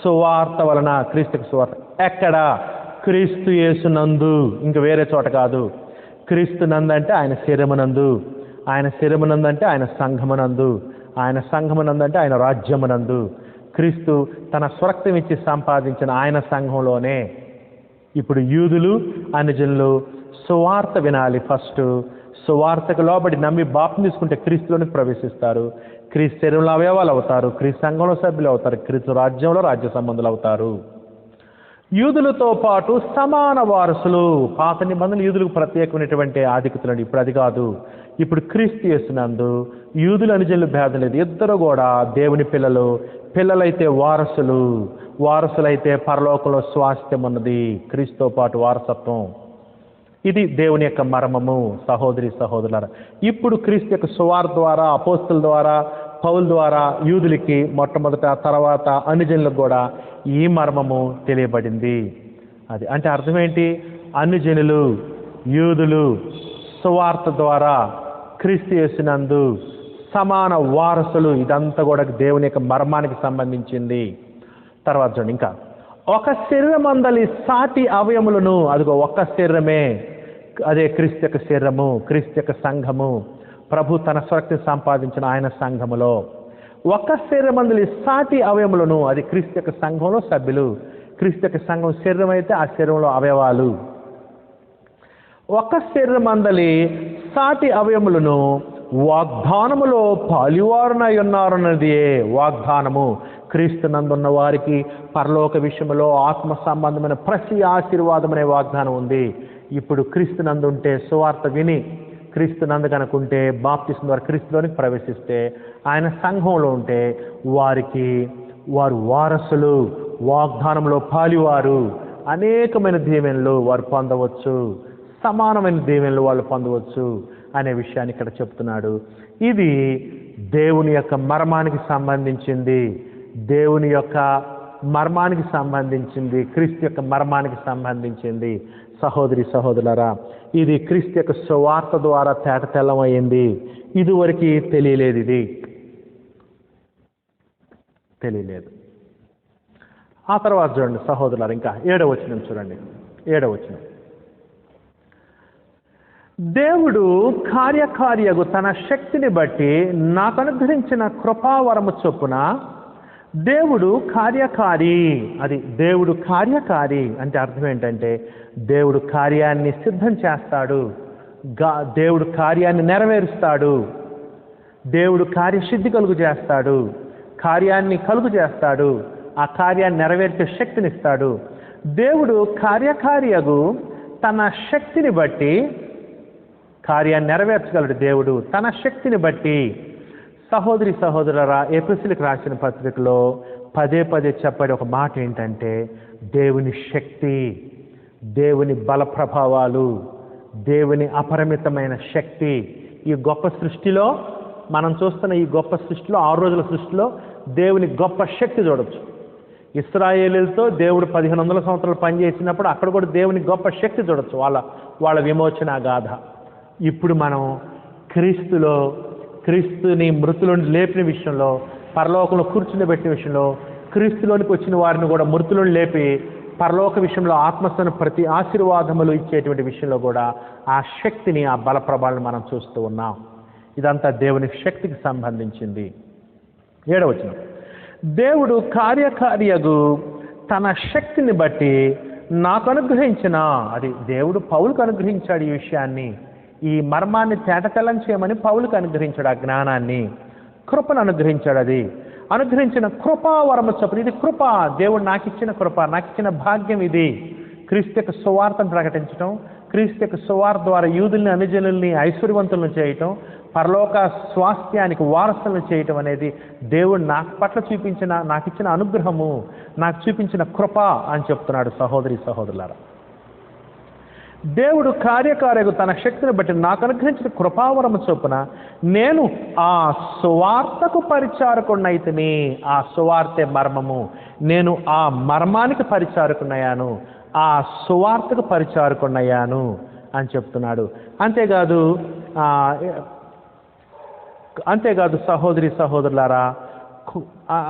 సువార్త వలన, క్రీస్తుకి సువార్త. ఎక్కడ? క్రీస్తు యేసునందు, ఇంక వేరే చోట కాదు. క్రీస్తు నందు అంటే ఆయన శరీరమునందు, ఆయన శరీరమునందు అంటే ఆయన సంఘమునందు, ఆయన సంఘమునందు అంటే ఆయన రాజ్యమునందు. క్రీస్తు తన స్వరక్తం ఇచ్చి సంపాదించిన ఆయన సంఘంలోనే ఇప్పుడు యూదులు, అన్యజనులు సువార్త వినాలి. ఫస్ట్ సువార్తకు లోబడి నమ్మి బాప్తిసం తీసుకుంటే క్రీస్తులోనికి ప్రవేశిస్తారు. క్రీస్తు శరీరంలో అవయవాలు అవుతారు, క్రీస్తు సంఘంలో సభ్యులు అవుతారు, క్రీస్తు రాజ్యంలో రాజ్య సంబంధులు అవుతారు. యూదులతో పాటు సమాన వారసులు. పాత నిబంధనలు యూదులకు ప్రత్యేకమైనటువంటి ఆధిక్యతలు, ఇప్పుడు అది కాదు. ఇప్పుడు క్రీస్తు యేసునందు యూదులు అన్యజనులు భేదం లేదు, ఇద్దరు కూడా దేవుని పిల్లలు. పిల్లలైతే వారసులు, వారసులైతే పరలోకంలో స్వాస్థ్యం ఉన్నది, క్రీస్తుతో పాటు వారసత్వం. ఇది దేవుని యొక్క మర్మము. సహోదరి సహోదరులారా, ఇప్పుడు క్రీస్తు యొక్క సువార్త ద్వారా, అపోస్తుల ద్వారా, పౌలు ద్వారా యూదులకి మొట్టమొదట, తర్వాత అన్యజనులకు కూడా ఈ మర్మము తెలియబడింది. అది అంటే అర్థం ఏంటి? అన్యజనులు, యూదులు సువార్త ద్వారా క్రీస్తు యేసునందు సమాన వారసులు. ఇదంతా కూడా దేవుని యొక్క మర్మానికి సంబంధించింది. తర్వాత చూడండి, ఇంకా ఒక శరీరమందలి సాటి అవయములను, అదిగో ఒక్క శరీరమే, అదే క్రీస్తు యొక్క శరీరము, క్రీస్తు యొక్క సంఘము, ప్రభు తన స్వరక్తి సంపాదించిన ఆయన సంఘములో ఒక్క శరీరమందలి సాటి అవయములను, అది క్రీస్తు యొక్క సంఘంలో సభ్యులు. క్రీస్తు యొక్క సంఘం శరీరం అయితే ఆ శరీరంలో అవయవాలు. ఒక్క శరీరమందలి సాటి అవయములను వాగ్దానములో పాలివారునై ఉన్నారన్నదియే వాగ్దానము. క్రీస్తు నందున్న వారికి పరలోక విషయంలో ఆత్మ సంబంధమైన ప్రతి ఆశీర్వాదం అనే వాగ్దానం ఉంది. ఇప్పుడు క్రీస్తు నందు ఉంటే, సువార్త విని క్రీస్తు నందు కనుకుంటే, బాప్తిసం ద్వారా క్రీస్తులోనికి ప్రవేశిస్తే, ఆయన సంఘంలో ఉంటే వారు వారసులు, వాగ్దానంలో పాలివారు. అనేకమైన దీవెనలు వారు పొందవచ్చు, సమానమైన దీవెనలు వాళ్ళు పొందవచ్చు. అనే విషయాన్ని ఇక్కడ చెప్తున్నాడు. ఇది దేవుని యొక్క మర్మానికి సంబంధించింది, దేవుని యొక్క మర్మానికి సంబంధించింది, క్రీస్తు యొక్క మర్మానికి సంబంధించింది. సహోదరి సహోదరులారా, ఇది క్రీస్తు యొక్క సువార్త ద్వారా తేటతెల్లమైంది. ఇదివరకు తెలియలేదు, ఇది తెలియలేదు. ఆ తర్వాత చూడండి సహోదరులారా, ఇంకా 7వ వచనం చూడండి. 7వ వచనం, దేవుడు కార్యకార్యగు తన శక్తిని బట్టి నాకు అనుగ్రహించిన కృపావరము చొప్పున. దేవుడు కార్యకారి, అది దేవుడు కార్యకారి అంటే అర్థం ఏంటంటే దేవుడు కార్యాన్ని సిద్ధం చేస్తాడు, దేవుడు కార్యాన్ని నెరవేరుస్తాడు, దేవుడు కార్యసిద్ధి కలుగు చేస్తాడు, కార్యాన్ని కలుగు చేస్తాడు, ఆ కార్యాన్ని నెరవేర్చే శక్తినిస్తాడు. దేవుడు కార్యకార్యగు తన శక్తిని బట్టి కార్యాన్ని నెరవేర్చగలడు. దేవుడు తన శక్తిని బట్టి. సహోదరి సహోదరులారా, ఎఫెసీయులకు రాసిన పత్రికలో పదే పదే చెప్పే ఒక మాట ఏంటంటే దేవుని శక్తి, దేవుని బల ప్రభావాలు, దేవుని అపరిమితమైన శక్తి. ఈ గొప్ప సృష్టిలో మనం చూస్తున్న ఈ గొప్ప సృష్టిలో, 6 రోజుల సృష్టిలో దేవుని గొప్ప శక్తి చూడొచ్చు. ఇశ్రాయేలీలతో దేవుడు 1500 సంవత్సరాలు పనిచేసినప్పుడు అక్కడ కూడా దేవుని గొప్ప శక్తి చూడొచ్చు, వాళ్ళ విమోచన గాథ. ఇప్పుడు మనం క్రీస్తులో, క్రీస్తుని మృతులను లేపిన విషయంలో, పరలోకంలో కూర్చుని పెట్టిన విషయంలో, క్రీస్తులోనికి వచ్చిన వారిని కూడా మృతులను లేపి పరలోక విషయంలో ఆత్మస్థాన ప్రతి ఆశీర్వాదములు ఇచ్చేటువంటి విషయంలో కూడా ఆ శక్తిని, ఆ బల ప్రభావాలను మనం చూస్తూ ఉన్నాం. ఇదంతా దేవుని శక్తికి సంబంధించింది. 7వ వచనం, దేవుడు కార్యకార్యగు తన శక్తిని బట్టి నాకు అనుగ్రహించిన, అది దేవుడు పౌలుకు అనుగ్రహించాడు. ఈ విషయాన్ని, ఈ మర్మాన్ని తేటతెల్లం చేయమని పౌలుకు అనుగ్రహించాడు. ఆ జ్ఞానాన్ని, కృపను అనుగ్రహించాడు. అది అనుగ్రహించిన కృపావరము చొప్పున. ఇది కృప, దేవుడు నాకు ఇచ్చిన కృప, నాకు ఇచ్చిన భాగ్యం. ఇది క్రీస్తు యొక్క సువార్తను ప్రకటించడం, క్రీస్తు యొక్క సువార్త ద్వారా యూదుల్ని, అనుజనుల్ని ఐశ్వర్యవంతులను చేయటం, పరలోక స్వాస్థ్యానికి వారసులను చేయటం అనేది దేవుడు నాకు పట్ల చూపించిన, నాకు ఇచ్చిన అనుగ్రహము, నాకు చూపించిన కృప అని చెప్తున్నాడు. సహోదరి సహోదరులారా, దేవుడు కార్యకార్యకు తన శక్తిని బట్టి నాకు అనుగ్రహించిన కృపావరము చొప్పున నేను ఆ సువార్తకు పరిచారకున్నైతిని. ఆ సువార్తే మర్మము. నేను ఆ మర్మానికి పరిచారకున్నయ్యాను, ఆ సువార్తకు పరిచారకున్నయ్యాను అని చెప్తున్నాడు. అంతేకాదు సహోదరి సహోదరులారా,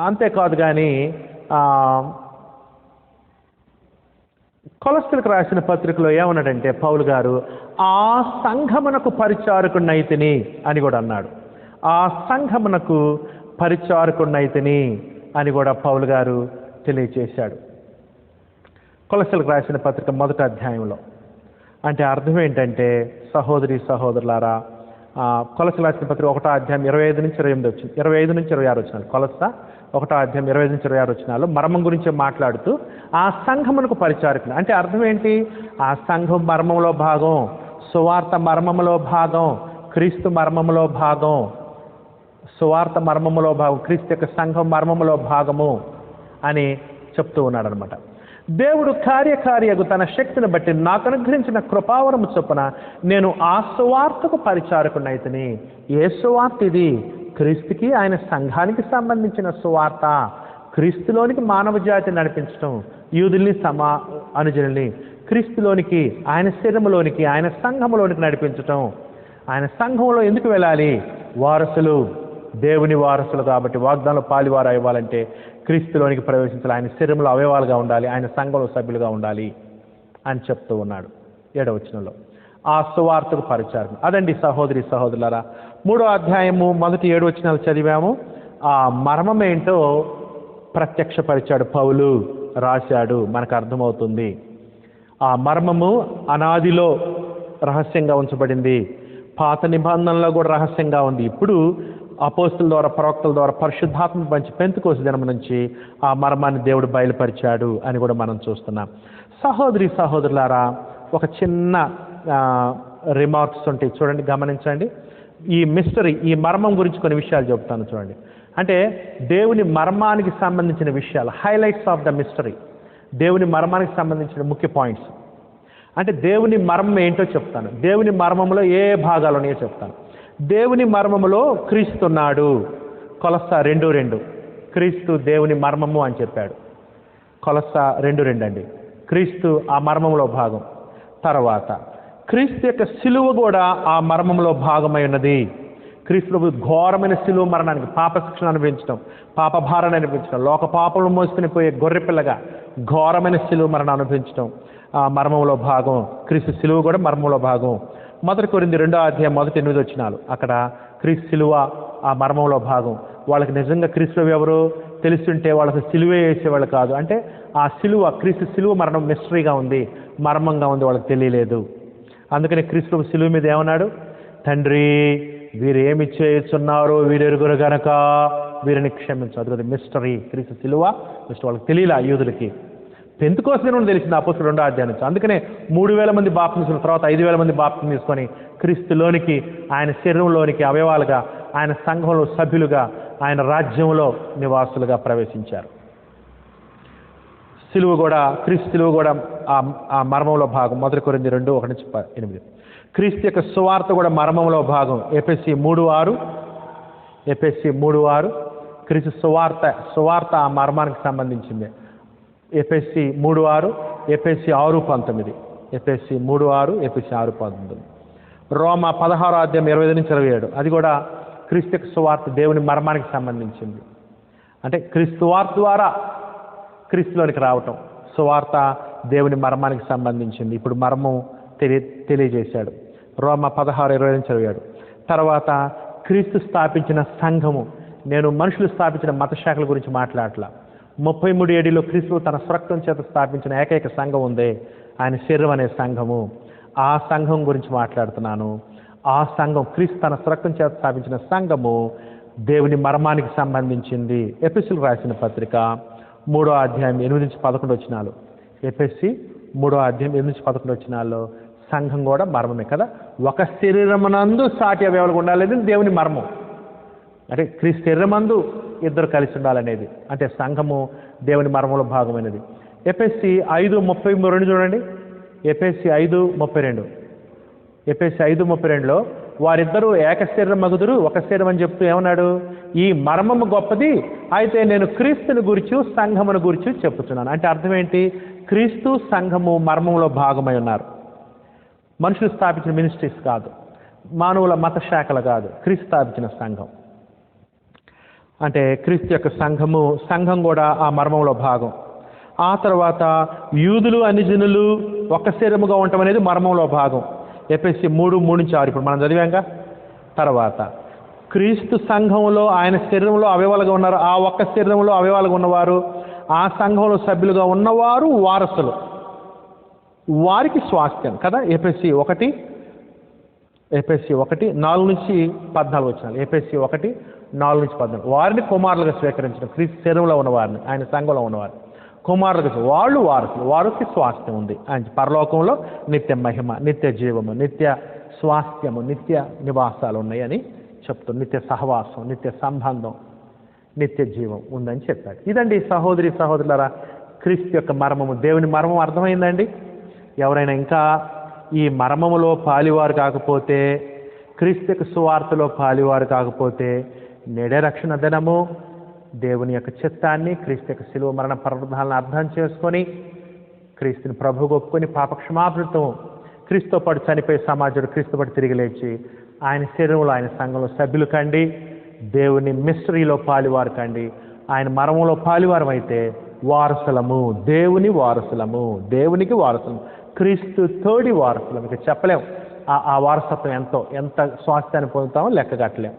అంతేకాదు కానీ కొలస్సీలకు రాసిన పత్రికలో ఏమన్నాడంటే పౌలు గారు, ఆ సంఘమునకు పరిచారకున్నైతిని అని కూడా అన్నాడు. ఆ సంఘమునకు పరిచారకున్నైతిని అని కూడా పౌలు గారు తెలియచేశాడు కొలస్సీలకు రాసిన పత్రిక 1వ అధ్యాయంలో. అంటే అర్థం ఏంటంటే సహోదరి సహోదరులారా, కొలస్సీలకు రాసిన పత్రిక 1వ అధ్యాయం 25 నుంచి 28 వచ్చింది, 25 నుంచి 26 వచ్చినాలు. కొలస్సా 1వ అధ్యాయం 25 నుంచి 26 వచ్చినాలు మర్మం గురించి మాట్లాడుతూ ఆ సంఘమునకు పరిచారకులు అంటే అర్థం ఏంటి? ఆ సంఘం మర్మంలో భాగం, సువార్త మర్మములో భాగం, క్రీస్తు మర్మములో భాగం, సువార్త మర్మములో భాగం, క్రీస్తు యొక్క సంఘం మర్మములో భాగము అని చెప్తూ ఉన్నాడు అనమాట. దేవుడు కార్యకార్యకు తన శక్తిని బట్టి నాకు అనుగ్రహించిన కృపావరము చొప్పున నేను ఆ సువార్తకు పరిచారకున్నైతిని. ఏ సువార్త ఇది? క్రీస్తుకి, ఆయన సంఘానికి సంబంధించిన సువార్త. క్రీస్తులోనికి మానవ జాతిని నడిపించడం, యూదుల్ని అనుజనుల్ని క్రీస్తులోనికి, ఆయన శరీరములోనికి, ఆయన సంఘములోనికి నడిపించటం. ఆయన సంఘంలో ఎందుకు వెళ్ళాలి? వారసులు, దేవుని వారసులు కాబట్టి వాగ్దానంలో పాలివారు అవ్వాలంటే క్రీస్తులోనికి ప్రవేశించాలి, ఆయన శరీరంలో అవయవాలుగా ఉండాలి, ఆయన సంఘంలో సభ్యులుగా ఉండాలి అని చెప్తూ ఉన్నాడు 7వ వచనంలో. ఆ సువార్తకు పరిచారం. అదండి సహోదరి సహోదరులారా, 3వ అధ్యాయము మొదటి 7 వచనాలు చదివాము. ఆ మర్మం ఏంటో ప్రత్యక్షపరిచాడు పౌలు, రాశాడు, మనకు అర్థమవుతుంది. ఆ మర్మము అనాదిలో రహస్యంగా ఉంచబడింది, పాత నిబంధనలో కూడా రహస్యంగా ఉంది. ఇప్పుడు అపోస్తుల ద్వారా, ప్రవక్తల ద్వారా పరిశుద్ధాత్మ పంచి పెంతెకోస్తు దినం నుంచి ఆ మర్మాన్ని దేవుడు బయలుపరిచాడు అని కూడా మనం చూస్తున్నాం. సహోదరి సహోదరులారా, ఒక చిన్న రిమార్క్స్ ఉంటాయి చూడండి, గమనించండి. ఈ మిస్టరీ, ఈ మర్మం గురించి కొన్ని విషయాలు చెప్తాను చూడండి. అంటే దేవుని మర్మానికి సంబంధించిన విషయాలు, హైలైట్స్ ఆఫ్ ద మిస్టరీ, దేవుని మర్మానికి సంబంధించిన ముఖ్య పాయింట్స్. అంటే దేవుని మర్మం ఏంటో చెప్తాను. దేవుని మర్మంలో ఏ భాగాలు ఉన్నాయో చెప్తాను. దేవుని మర్మములో క్రీస్తున్నాడు. కొలస్సా 2:2 క్రీస్తు దేవుని మర్మము అని చెప్పాడు. కొలస్సా 2:2 అండి. క్రీస్తు ఆ మర్మంలో భాగం. తర్వాత క్రీస్తు యొక్క సిలువ కూడా ఆ మర్మంలో భాగమై ఉన్నది. క్రీస్తు ఘోరమైన సిలువ మరణానికి, పాప శిక్షణ అనుభవించడం, పాప భారాన్ని అనుభవించడం, లోక పాపలు మోసుకుని పోయే గొర్రెపిల్లగా ఘోరమైన సిలువ మరణం అనుభవించడం ఆ మర్మంలో భాగం. క్రీస్తు సిలువ కూడా మర్మంలో భాగం. 1 కొరింథీ 2:8 అక్కడ క్రీస్తు సిలువ ఆ మర్మంలో భాగం. వాళ్ళకి నిజంగా క్రీస్తు ఎవరు తెలుస్తుంటే వాళ్ళకి సిలువే వేసేవాళ్ళు కాదు. అంటే ఆ సిలువ, క్రీస్తు సిలువ మరణం మిస్టరీగా ఉంది, మర్మంగా ఉంది, వాళ్ళకి తెలియలేదు. అందుకని క్రీస్తు సిలువ మీద ఏమన్నాడు? తండ్రి, వీరు ఏమి చేస్తున్నారు, వీరెరుగురు గనక వీరిని క్షమించు. అది మిస్టరీ. క్రీస్తు సిలువ మిస్టర్ వాళ్ళకి తెలియలే యూదులకి. పెంతెకోస్తు దినం తెలిసింది అపోస్తలుల 2వ అధ్యాయం నుంచి. అందుకనే 3,000 మంది బాప్తిస్మం, తర్వాత 5,000 మంది బాప్తిస్మం తీసుకొని క్రీస్తులోనికి, ఆయన శరీరంలోనికి అవయవాలుగా, ఆయన సంఘంలో సభ్యులుగా, ఆయన రాజ్యంలో నివాసులుగా ప్రవేశించారు. సిలువ కూడా, క్రీస్తు సిలువ కూడా ఆ మర్మంలో భాగం. 1 కొరింథీ 2:1-8 క్రీస్తు యొక్క సువార్త కూడా మర్మంలో భాగం. ఎఫెసీ 3:6 క్రీస్తు సువార్త ఆ మర్మానికి సంబంధించింది. ఎఫెసీ 3:6, ఎఫెసీ 6:19 ఎఫెసీ 3:6, ఎఫెసీ 6:19 రోమా 16:25-27 అది కూడా క్రీస్తు యొక్క సువార్త దేవుని మర్మానికి సంబంధించింది. అంటే క్రీస్తు సువార్త ద్వారా క్రీస్తులోనికి రావటం, సువార్త దేవుని మర్మానికి సంబంధించింది. ఇప్పుడు మర్మం తెలియజేశాడు. రోమా 16:25-27 తర్వాత క్రీస్తు స్థాపించిన సంఘము. నేను మనుషులు స్థాపించిన మత శాఖల గురించి మాట్లాడట్లా. 33 ADలో క్రీస్తు తన స్వరక్తం చేత స్థాపించిన ఏకైక సంఘం ఉంది, ఆయన శరీరం అనే సంఘము. ఆ సంఘం గురించి మాట్లాడుతున్నాను. ఆ సంఘం, క్రీస్తు తన స్వరక్తం చేత స్థాపించిన సంఘము దేవుని మర్మానికి సంబంధించింది. ఎఫెసీయులకు రాసిన పత్రిక 3వ అధ్యాయం 8-11 ఎఫెసీ 3వ అధ్యాయం 8-11 సంఘం కూడా మర్మమే కదా. ఒక శరీరమునందు సాటి అవయవాలు ఉండాలనేది దేవుని మర్మం. అంటే క్రీస్తు శరీరమందు ఇద్దరు కలిసి ఉండాలనేది. అంటే సంఘము దేవుని మర్మంలో భాగమైనది. ఎఫెసీ 5:32 చూడండి. ఎఫెసీ 5:32 ఎఫెసీ 5:32 వారిద్దరూ ఏక శరీరం మగుదురు, ఒక శరీరం అని చెప్తూ ఏమన్నాడు? ఈ మర్మము గొప్పది, అయితే నేను క్రీస్తుని గురించి, సంఘమును గురించి చెప్పుతున్నాను. అంటే అర్థం ఏంటి? క్రీస్తు సంఘము మర్మంలో భాగమై ఉన్నారు. మనుషులు స్థాపించిన మినిస్ట్రీస్ కాదు, మానవుల మత శాఖలు కాదు, క్రీస్తు స్థాపించిన సంఘం. అంటే క్రీస్తు యొక్క సంఘం కూడా ఆ మర్మంలో భాగం. ఆ తర్వాత యూదులు అన్ని జనులు ఒక్క శరీరముగా ఉండటం అనేది మర్మంలో భాగం. ఎఫెసీ 3:3-6 ఇప్పుడు మనం చదివాంగా. తర్వాత క్రీస్తు సంఘంలో ఆయన శరీరంలో అవయవాలుగా ఉన్నారు. ఆ ఒక్క శరీరంలో అవయవాలుగా ఉన్నవారు, ఆ సంఘంలో సభ్యులుగా ఉన్నవారు వారసులు, వారికి స్వాస్థ్యం కదా. ఎఫెసీ 1:4-14 ఎఫెసీ 1:4-14 వారిని కుమారులుగా స్వీకరించడం. క్రీస్తు శరీరంలో ఉన్నవారిని, ఆయన సంఘంలో ఉన్నవారు కుమారులుగా, వాళ్ళు వారసులు, వారికి స్వాస్థ్యం ఉంది. ఆయన పరలోకంలో నిత్య మహిమ, నిత్య జీవము, నిత్య స్వాస్థ్యము, నిత్య నివాసాలు ఉన్నాయని చెప్తుంది. నిత్య సహవాసం, నిత్య సంబంధం, నిత్య జీవం ఉందని చెప్పాడు. ఇదండి సహోదరులారా క్రీస్తు యొక్క మర్మము. దేవుని మర్మం అర్థమైందండి. ఎవరైనా ఇంకా ఈ మర్మములో పాలివారు కాకపోతే, క్రీస్తు యొక్క సువార్తలో పాలివారు కాకపోతే, నేడే రక్షణ దినము దేవుని యొక్క చిత్తాన్ని, క్రీస్తు యొక్క శిలువ మరణ పర్వతాలను అర్థం చేసుకొని, క్రీస్తుని ప్రభువుగా ఒప్పుకొని పాపక్షమాపణతో క్రీస్తుతో పాటు చనిపోయే సమాజంలో క్రీస్తు పాటు తిరిగి లేచి ఆయన శరీరంలో, ఆయన సంఘంలో సభ్యులు కండి. దేవుని మిస్టరీలో పాలివారు కండి. ఆయన మర్మంలో పాలివారం అయితే వారసులము, దేవుని వారసులము, దేవునికి వారసులము, క్రీస్తు తోడి వారసులము. ఇక చెప్పలేం ఆ వారసత్వం ఎంత స్వాస్థ్యాన్ని పొందుతామో లెక్క కట్టలేం.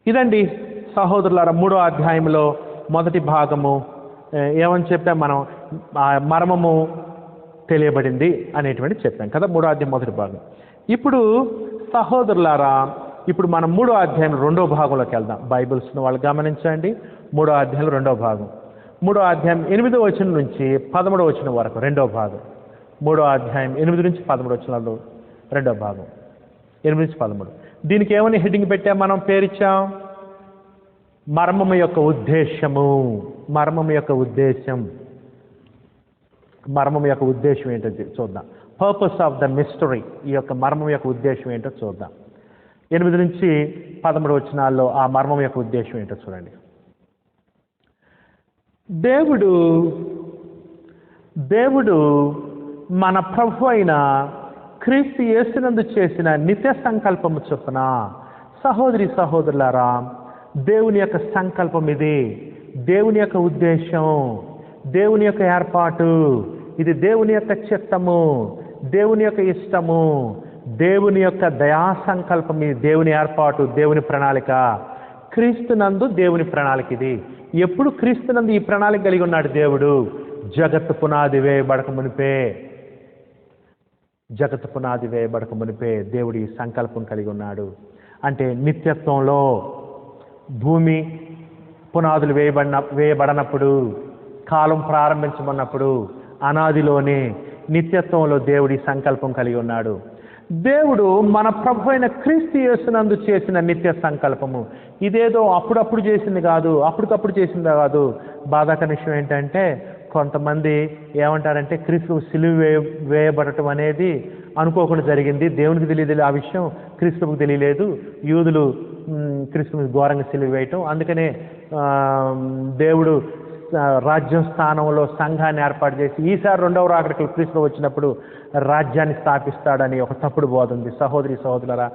ఇదండి సహోదరులారా 3వ అధ్యాయంలో మొదటి భాగము. ఏమని చెప్పాం మనం? మర్మము తెలియబడింది అనేటువంటి చెప్పాం కదా, 3వ అధ్యాయం మొదటి భాగం. ఇప్పుడు సహోదరులారా, ఇప్పుడు మనం 3వ అధ్యాయం 2వ భాగంలోకి వెళ్దాం. బైబిల్స్ వాళ్ళు గమనించండి. 3వ అధ్యాయం 2వ భాగం, 3వ అధ్యాయం 8వ వచనం నుంచి 13వ వచనం వరకు 2వ భాగం. 3వ అధ్యాయం 8 నుంచి 13 వచనాలు 2వ భాగం, 8 నుంచి 13. దీనికి ఏమని హెడ్డింగ్ పెట్టాం? మనం పేరిచ్చాం మర్మము యొక్క ఉద్దేశము. మర్మము యొక్క ఉద్దేశం. మర్మం యొక్క ఉద్దేశం ఏంటో చూద్దాం. పర్పస్ ఆఫ్ ద మిస్టరీ, ఈ యొక్క మర్మం యొక్క ఉద్దేశం ఏంటో చూద్దాం. 8 నుంచి 13 వచనాల్లో ఆ మర్మం యొక్క ఉద్దేశం ఏంటో చూడండి. దేవుడు మన ప్రభు అయిన క్రీస్తు యేసునందు చేసిన నిత్య సంకల్పము చొప్పున, సహోదరి సహోదరులారా, దేవుని యొక్క సంకల్పం ఇది, దేవుని యొక్క ఉద్దేశం, దేవుని యొక్క ఏర్పాటు, ఇది దేవుని యొక్క చిత్తము, దేవుని యొక్క ఇష్టము, దేవుని యొక్క దయా సంకల్పం, ఇది దేవుని ఏర్పాటు, దేవుని ప్రణాళిక. క్రీస్తునందు దేవుని ప్రణాళిక ఇది. ఎప్పుడు క్రీస్తునందు ఈ ప్రణాళిక కలిగి ఉన్నాడు దేవుడు? జగత్తు పునాది వేయబడక మునిపే దేవుడు ఈ సంకల్పం కలిగి ఉన్నాడు. అంటే నిత్యత్వంలో భూమి పునాదులు వేయబడనప్పుడు, కాలం ప్రారంభించమన్నప్పుడు, అనాదిలోనే నిత్యత్వంలో దేవుడి సంకల్పం కలిగి ఉన్నాడు. దేవుడు మన ప్రభు అయిన క్రీస్తు యేసునందు చేసిన నిత్య సంకల్పము ఇదేదో అప్పుడప్పుడు చేసింది కాదు, అప్పటికప్పుడు చేసింది కాదు. బాధాకర విషయం ఏంటంటే, కొంతమంది ఏమంటారంటే క్రీస్తు సిలువ వేయబడటం అనేది అనుకోకుండా జరిగింది, దేవునికి తెలియదు, ఆ విషయం క్రీస్తుకు తెలియలేదు, యూదులు క్రీస్తుని ఘోరంగా సిలువ వేయటం, అందుకనే దేవుడు రాజ్యం స్థానంలో సంఘాన్ని ఏర్పాటు చేసి ఈసారి 2వ రాకడకు క్రీస్తు వచ్చినప్పుడు రాజ్యాన్ని స్థాపిస్తాడని ఒక తప్పుడు బోధ ఉంది. సహోదరి సహోదరులారా,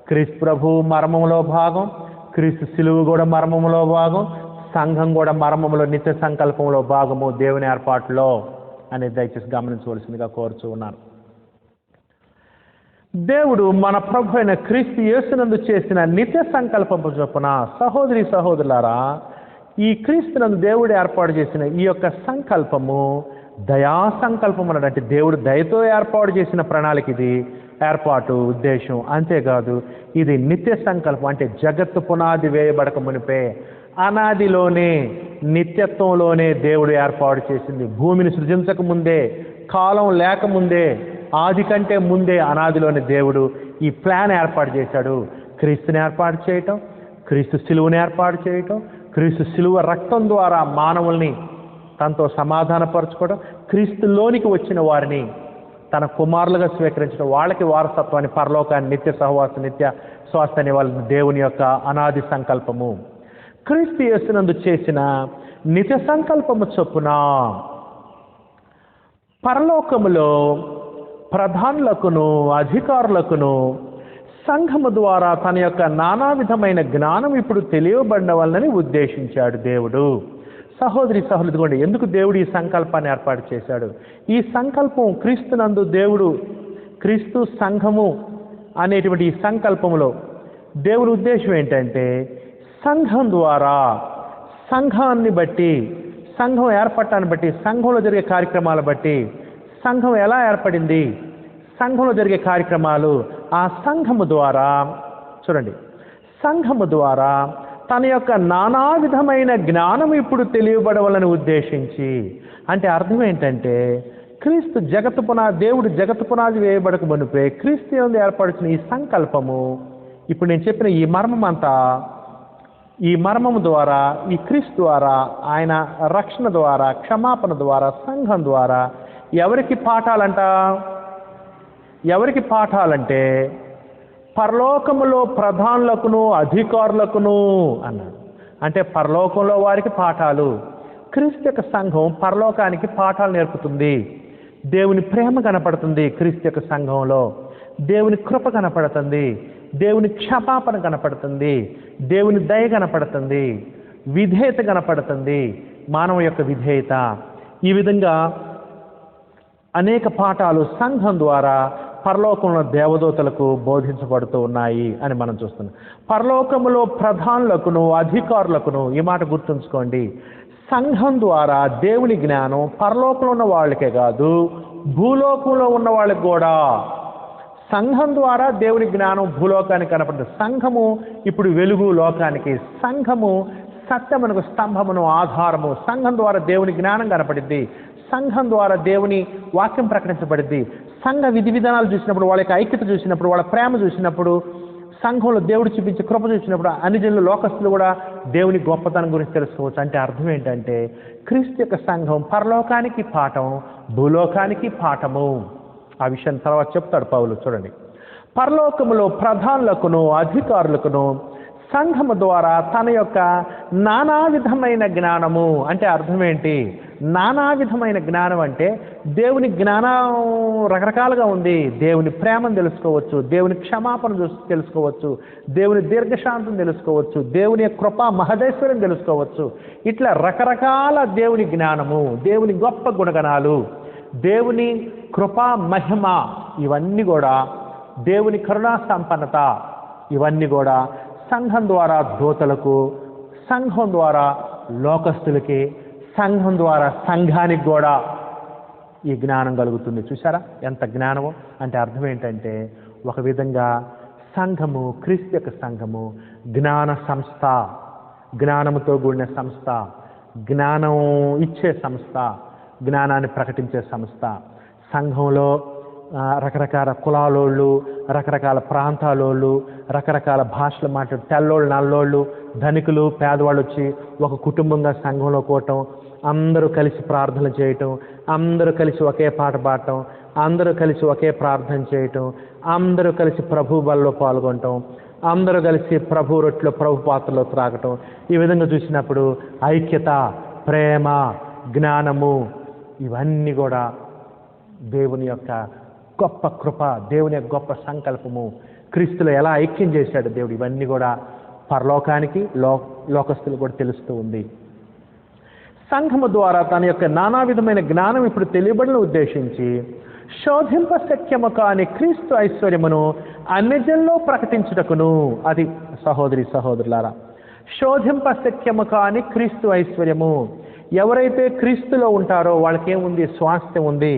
క్రీస్తు ప్రభు మర్మంలో భాగం, క్రీస్తు సిలువ కూడా మర్మంలో భాగం, సంఘం కూడా మర్మంలో నిత్య సంకల్పంలో భాగము, దేవుని ఏర్పాటులో అనేది దయచేసి గమనించవలసిందిగా కోరుచూ ఉన్నాను. దేవుడు మన ప్రభు అయిన క్రీస్తు యేసునందు చేసిన నిత్య సంకల్పము చొప్పున, సహోదరి సహోదరులారా, ఈ క్రీస్తునందు దేవుడు ఏర్పాటు చేసిన ఈ యొక్క సంకల్పము దయా సంకల్పం అన్నాడు. అంటే దేవుడు దయతో ఏర్పాటు చేసిన ప్రణాళిక ఇది, ఏర్పాటు, ఉద్దేశం. అంతేకాదు, ఇది నిత్య సంకల్పం. అంటే జగత్తు పునాది వేయబడక మునిపే, అనాదిలోనే, నిత్యత్వంలోనే దేవుడు ఏర్పాటు చేసింది. భూమిని సృజించక ముందే, కాలం లేకముందే, ఆది కంటే ముందే, అనాదిలోనే దేవుడు ఈ ప్లాన్ ఏర్పాటు చేశాడు. క్రీస్తుని ఏర్పాటు చేయటం, క్రీస్తు సిలువను ఏర్పాటు చేయటం, క్రీస్తు సిలువ రక్తం ద్వారా మానవుల్ని తనతో సమాధానపరచుకోవడం, క్రీస్తులోనికి వచ్చిన వారిని తన కుమారులుగా స్వీకరించడం, వాళ్ళకి వారసత్వాన్ని, పరలోకాన్ని, నిత్య సహవాసం, నిత్య స్వాస్థ్యాన్ని వాళ్ళ దేవుని యొక్క అనాది సంకల్పము. క్రీస్తు యేసునందు చేసిన నిత్య సంకల్పము చొప్పున పరలోకములో ప్రధానులకును అధికారులకును సంఘము ద్వారా తన యొక్క నానా విధమైన జ్ఞానం ఇప్పుడు తెలియబడిన వలనని ఉద్దేశించాడు దేవుడు. సహోదరి సహోదరుడు, ఎందుకు దేవుడు ఈ సంకల్పాన్ని ఏర్పాటు చేశాడు? ఈ సంకల్పం క్రీస్తునందు దేవుడు, క్రీస్తు సంఘము అనేటువంటి ఈ సంకల్పంలో దేవుని ఉద్దేశం ఏంటంటే, సంఘం ద్వారా, సంఘాన్ని బట్టి, సంఘం ఏర్పడటాన్ని బట్టి, సంఘంలో జరిగే కార్యక్రమాలు బట్టి, సంఘం ఎలా ఏర్పడింది, సంఘంలో జరిగే కార్యక్రమాలు, ఆ సంఘము ద్వారా చూడండి, సంఘము ద్వారా తన యొక్క నానా విధమైన జ్ఞానం ఇప్పుడు తెలియబడవాలని ఉద్దేశించి. అంటే అర్థం ఏంటంటే, క్రీస్తు దేవుడు జగత్తు పునాది వేయబడక మునిపే క్రీస్తు యందు ఏర్పరిచిన ఈ సంకల్పము, ఇప్పుడు నేను చెప్పిన ఈ మర్మం అంతా, ఈ మర్మము ద్వారా, ఈ క్రీస్తు ద్వారా, ఆయన రక్షణ ద్వారా, క్షమాపణ ద్వారా, సంఘం ద్వారా ఎవరికి పాఠాలంటే పరలోకములో ప్రధానులకును అధికారులకును అన్నాడు. అంటే పరలోకంలో వారికి పాఠాలు. క్రీస్తు యొక్క సంఘం పరలోకానికి పాఠాలు నేర్పుతుంది. దేవుని ప్రేమ కనపడుతుంది క్రీస్తు యొక్క సంఘంలో, దేవుని కృప కనపడుతుంది, దేవుని క్షమాపణ కనపడుతుంది, దేవుని దయ కనపడుతుంది, విధేయత కనపడుతుంది, మానవ యొక్క విధేయత. ఈ విధంగా అనేక పాఠాలు సంఘం ద్వారా పరలోకంలో దేవదూతలకు బోధించబడుతూ ఉన్నాయి అని మనం చూస్తున్నాం. పరలోకములో ప్రధానులకును అధికారులకును, ఈ మాట గుర్తుంచుకోండి, సంఘం ద్వారా దేవుని జ్ఞానం పరలోకంలో ఉన్న వాళ్ళకే కాదు, భూలోకంలో ఉన్న వాళ్ళకి కూడా. సంఘం ద్వారా దేవుని జ్ఞానం భూలోకానికి కనపడుతుంది. సంఘము ఇప్పుడు వెలుగు లోకానికి, సంఘము సత్యమునకు స్తంభమును ఆధారము. సంఘం ద్వారా దేవుని జ్ఞానం కనపడిద్ది, సంఘం ద్వారా దేవుని వాక్యం ప్రకటించబడింది. సంఘ విధి విధానాలు చూసినప్పుడు, వాళ్ళ యొక్క ఐక్యత చూసినప్పుడు, వాళ్ళ ప్రేమ చూసినప్పుడు, సంఘంలో దేవుడు చూపించే కృప చూసినప్పుడు అన్ని జనులు లోకస్తులు కూడా దేవుని గొప్పతనం గురించి తెలుసుకోవచ్చు. అంటే అర్థం ఏంటంటే క్రీస్తు యొక్క సంఘం పరలోకానికి పాఠం, భూలోకానికి పాఠము. ఆ విషయం తర్వాత చెప్తాడు పౌలు. చూడండి, పరలోకములో ప్రధానులకును అధికారులకును సంఘము ద్వారా తన యొక్క నానా విధమైన జ్ఞానము. అంటే అర్థం ఏంటి? నానా విధమైన జ్ఞానం అంటే దేవుని జ్ఞానం రకరకాలుగా ఉంది. దేవుని ప్రేమను తెలుసుకోవచ్చు, దేవుని క్షమాపణ తెలుసుకోవచ్చు, దేవుని దీర్ఘశాంతం తెలుసుకోవచ్చు, దేవుని కృపా మహదేశ్వరం తెలుసుకోవచ్చు. ఇట్లా రకరకాల దేవుని జ్ఞానము, దేవుని గొప్ప గుణగణాలు, దేవుని కృపా మహిమ, ఇవన్నీ కూడా దేవుని కరుణా సంపన్నత, ఇవన్నీ కూడా సంఘం ద్వారా దూతలకు, సంఘం ద్వారా లోకస్తులకి, సంఘం ద్వారా సంఘానికి కూడా ఈ జ్ఞానం కలుగుతుంది. చూసారా ఎంత జ్ఞానమో? అంటే అర్థం ఏంటంటే ఒక విధంగా సంఘము, క్రీస్తు యొక్క సంఘము జ్ఞాన సంస్థ, జ్ఞానముతో కూడిన సంస్థ, జ్ఞానం ఇచ్చే సంస్థ, జ్ఞానాన్ని ప్రకటించే సంస్థ. సంఘంలో రకరకాల కులాలోళ్ళు, రకరకాల ప్రాంతాలోళ్ళు, రకరకాల భాషలు మాట్లాడు, తెల్లోళ్ళు నల్లోళ్ళు, ధనికులు పేదవాళ్ళు వచ్చి ఒక కుటుంబంగా సంఘంలో కూడటం, అందరూ కలిసి ప్రార్థనలు చేయటం, అందరూ కలిసి ఒకే పాట పాడటం, అందరూ కలిసి ఒకే ప్రార్థన చేయటం, అందరూ కలిసి ప్రభు బలలో పాల్గొనటం, అందరూ కలిసి ప్రభు రొట్టెలో ప్రభు పాత్రలో త్రాగటం. ఈ విధంగా చూసినప్పుడు ఐక్యత, ప్రేమ, జ్ఞానము, ఇవన్నీ కూడా దేవుని యొక్క గొప్ప కృప, దేవుని యొక్క గొప్ప సంకల్పము, క్రీస్తులో ఎలా ఐక్యం చేశాడు దేవుడు, ఇవన్నీ కూడా పరలోకానికి లోకస్తులు కూడా తెలుస్తూ ఉంది. సంఘము ద్వారా తన యొక్క నానా విధమైన జ్ఞానం ఇప్పుడు తెలియబడిన ఉద్దేశించి శోధింప శక్యము కాని క్రీస్తు ఐశ్వర్యమును అన్యజనుల్లో ప్రకటించుటకును. అది సహోదరి సహోదరులారా, శోధింప శక్యము కాని క్రీస్తు ఐశ్వర్యము. ఎవరైతే క్రీస్తులో ఉంటారో వాళ్ళకేముంది? స్వాస్థ్యం ఉంది.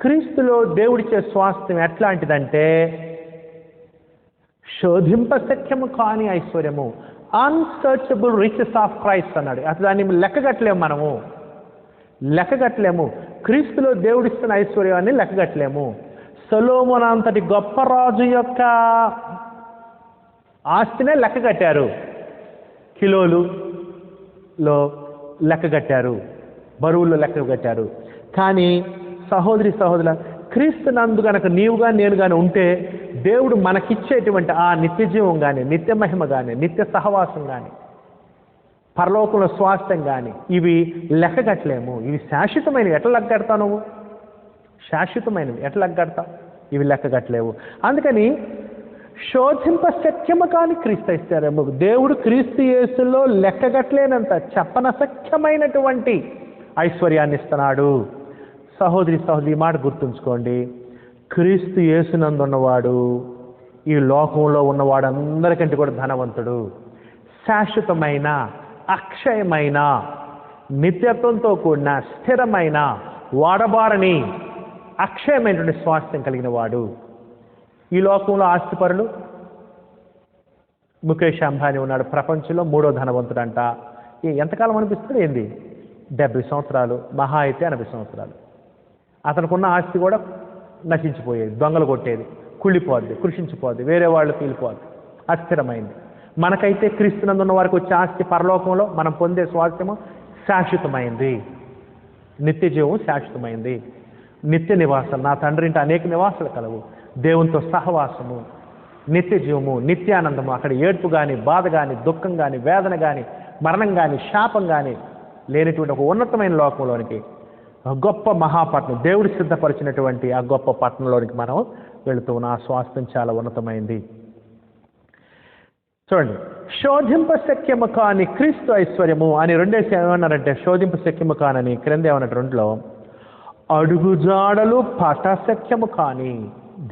క్రీస్తులో దేవుడిచ్చే స్వాస్థ్యం ఎట్లాంటిదంటే శోధింప శక్యము కాని ఐశ్వర్యము, అన్సర్చబుల్ రిచెస్ ఆఫ్ క్రైస్ట్ అన్నాడు. అసలు దాన్ని లెక్కగట్టలేము, మనము లెక్కగట్టలేము. క్రీస్తులో దేవుడిస్తున్న ఐశ్వర్యాన్ని లెక్కగట్టలేము. సొలొమోను అంతటి గొప్ప రాజు యొక్క ఆస్తినే లెక్కగట్టారు, కిలోలులో లెక్కగట్టారు, బరువుల్లో లెక్కగట్టారు. కానీ సహోదరి సహోదరుల, క్రీస్తు నందు గనక నీవుగా నేను కానీ ఉంటే దేవుడు మనకిచ్చేటువంటి ఆ నిత్య జీవం కానీ, నిత్య మహిమ కానీ, నిత్య సహవాసం కానీ, పరలోకంలో స్వాస్థ్యం కానీ, ఇవి లెక్కగట్టలేము. ఇవి శాశ్వతమైనవి. ఎట్లా లెక్కగడతావు నువ్వు? శాశ్వతమైనవి ఎట్లా లెక్కగడతావు? ఇవి లెక్కగట్టలేవు. అందుకని శోధింప శక్యము కాని క్రీస్తు ఇస్తారేమో. దేవుడు క్రీస్తు యేసులో లెక్కగట్టలేనంత చెప్పనసఖ్యమైనటువంటి ఐశ్వర్యాన్ని ఇస్తున్నాడు. సహోదరి సహోదరి, ఈ మాట గుర్తుంచుకోండి. క్రీస్తు యేసునందున్నవాడు ఈ లోకంలో ఉన్నవాడు అందరికంటే కూడా ధనవంతుడు. శాశ్వతమైన, అక్షయమైన, నిత్యత్వంతో కూడిన, స్థిరమైన, వాడబారని, అక్షయమైనటువంటి స్వాస్థ్యం కలిగిన వాడు. ఈ లోకంలో ఆస్తిపరులు ముఖేష్ అంబానీ ఉన్నాడు, ప్రపంచంలో 3వ ధనవంతుడంట. ఎంతకాలం అనిపిస్తుంది? ఏంది 70 సంవత్సరాలు, మహా అయితే 80 సంవత్సరాలు. అతనుకున్న ఆస్తి కూడా నశించిపోయేది, దొంగలు కొట్టేది, కుళ్ళిపోద్ది, కృషించిపోద్ది, వేరే వాళ్ళు తీలిపోద్ది, అస్థిరమైంది. మనకైతే క్రీస్తునందున్న వారికి వచ్చే ఆస్తి పరలోకంలో మనం పొందే స్వాస్థ్యము శాశ్వతమైంది, నిత్య జీవం శాశ్వతమైంది, నిత్య నివాసం. నా తండ్రి ఇంటి అనేక నివాసాలు కలవు, దేవునితో సహవాసము, నిత్య జీవము, నిత్యానందము. అక్కడ ఏడ్పు కానీ, బాధ కానీ, దుఃఖం కానీ, వేదన కానీ, మరణం కానీ, శాపం కానీ లేనటువంటి ఒక ఉన్నతమైన లోకంలోనికి, గొప్ప మహాపట్నం, దేవుడు సిద్ధపరిచినటువంటి ఆ గొప్ప పట్టణంలోనికి మనం వెళుతూ ఉన్న ఆ స్వాస్థ్యం చాలా ఉన్నతమైంది. చూడండి, శోధింప శక్యము కాని క్రీస్తు ఐశ్వర్యము అని రెండేసి ఏమన్నారంటే, శోధింప శక్యము కానని క్రింద ఏమన్నట్టు 2లో, అడుగుజాడలు పటశక్యము కాని.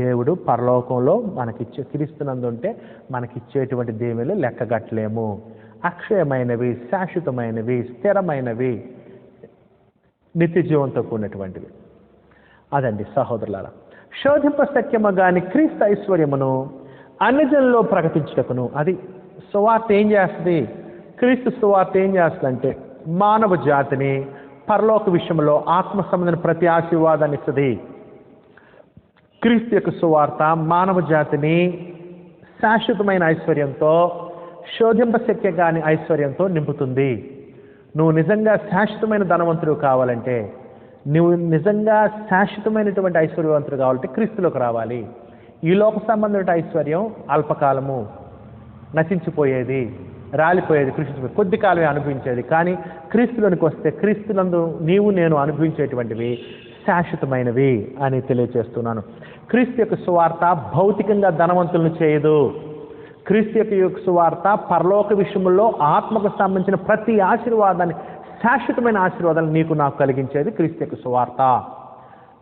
దేవుడు పరలోకంలో మనకిచ్చే, క్రీస్తునందుంటే మనకిచ్చేటువంటి దేవుళ్ళు లెక్కగట్టలేము. అక్షయమైనవి, శాశ్వతమైనవి, స్థిరమైనవి, నిత్య జీవంతో కూడినటువంటివి. అదండి సహోదరులారా, శోధింప శక్యము గాని క్రీస్తు ఐశ్వర్యమును అన్యజనుల్లో ప్రకటించుటకును. అది సువార్త ఏం చేస్తుంది? క్రీస్తు సువార్త ఏం చేస్తుందంటే మానవ జాతిని పరలోక విషయంలో ఆత్మ సంబంధమైన ప్రతి ఆశీర్వాదాన్ని ఇస్తుంది. క్రీస్తు యొక్క సువార్త మానవ జాతిని శాశ్వతమైన ఐశ్వర్యంతో, శోధింపశక్య కాని ఐశ్వర్యంతో నింపుతుంది. నువ్వు నిజంగా శాశ్వతమైన ధనవంతుడు కావాలంటే, నువ్వు నిజంగా శాశ్వతమైనటువంటి ఐశ్వర్యవంతుడు కావాలంటే క్రీస్తులోకి రావాలి. ఈ లోక సంబంధమైన ఐశ్వర్యం అల్పకాలము, నశించిపోయేది, రాలిపోయేది, కృషించిపోయేది, కొద్ది కాలమే అనుభవించేది. కానీ క్రీస్తులోనికి వస్తే క్రీస్తునందు నీవు నేను అనుభవించేటువంటివి శాశ్వతమైనవి అని తెలియజేస్తున్నాను. క్రీస్తు యొక్క సువార్త భౌతికంగా ధనవంతులను చేయదు. క్రీస్తు యొక్క సువార్త పరలోక విషయంలో ఆత్మకు సంబంధించిన ప్రతి ఆశీర్వాదాన్ని, శాశ్వతమైన ఆశీర్వాదాలు నీకు నాకు కలిగించేది క్రీస్తు యొక్క సువార్త.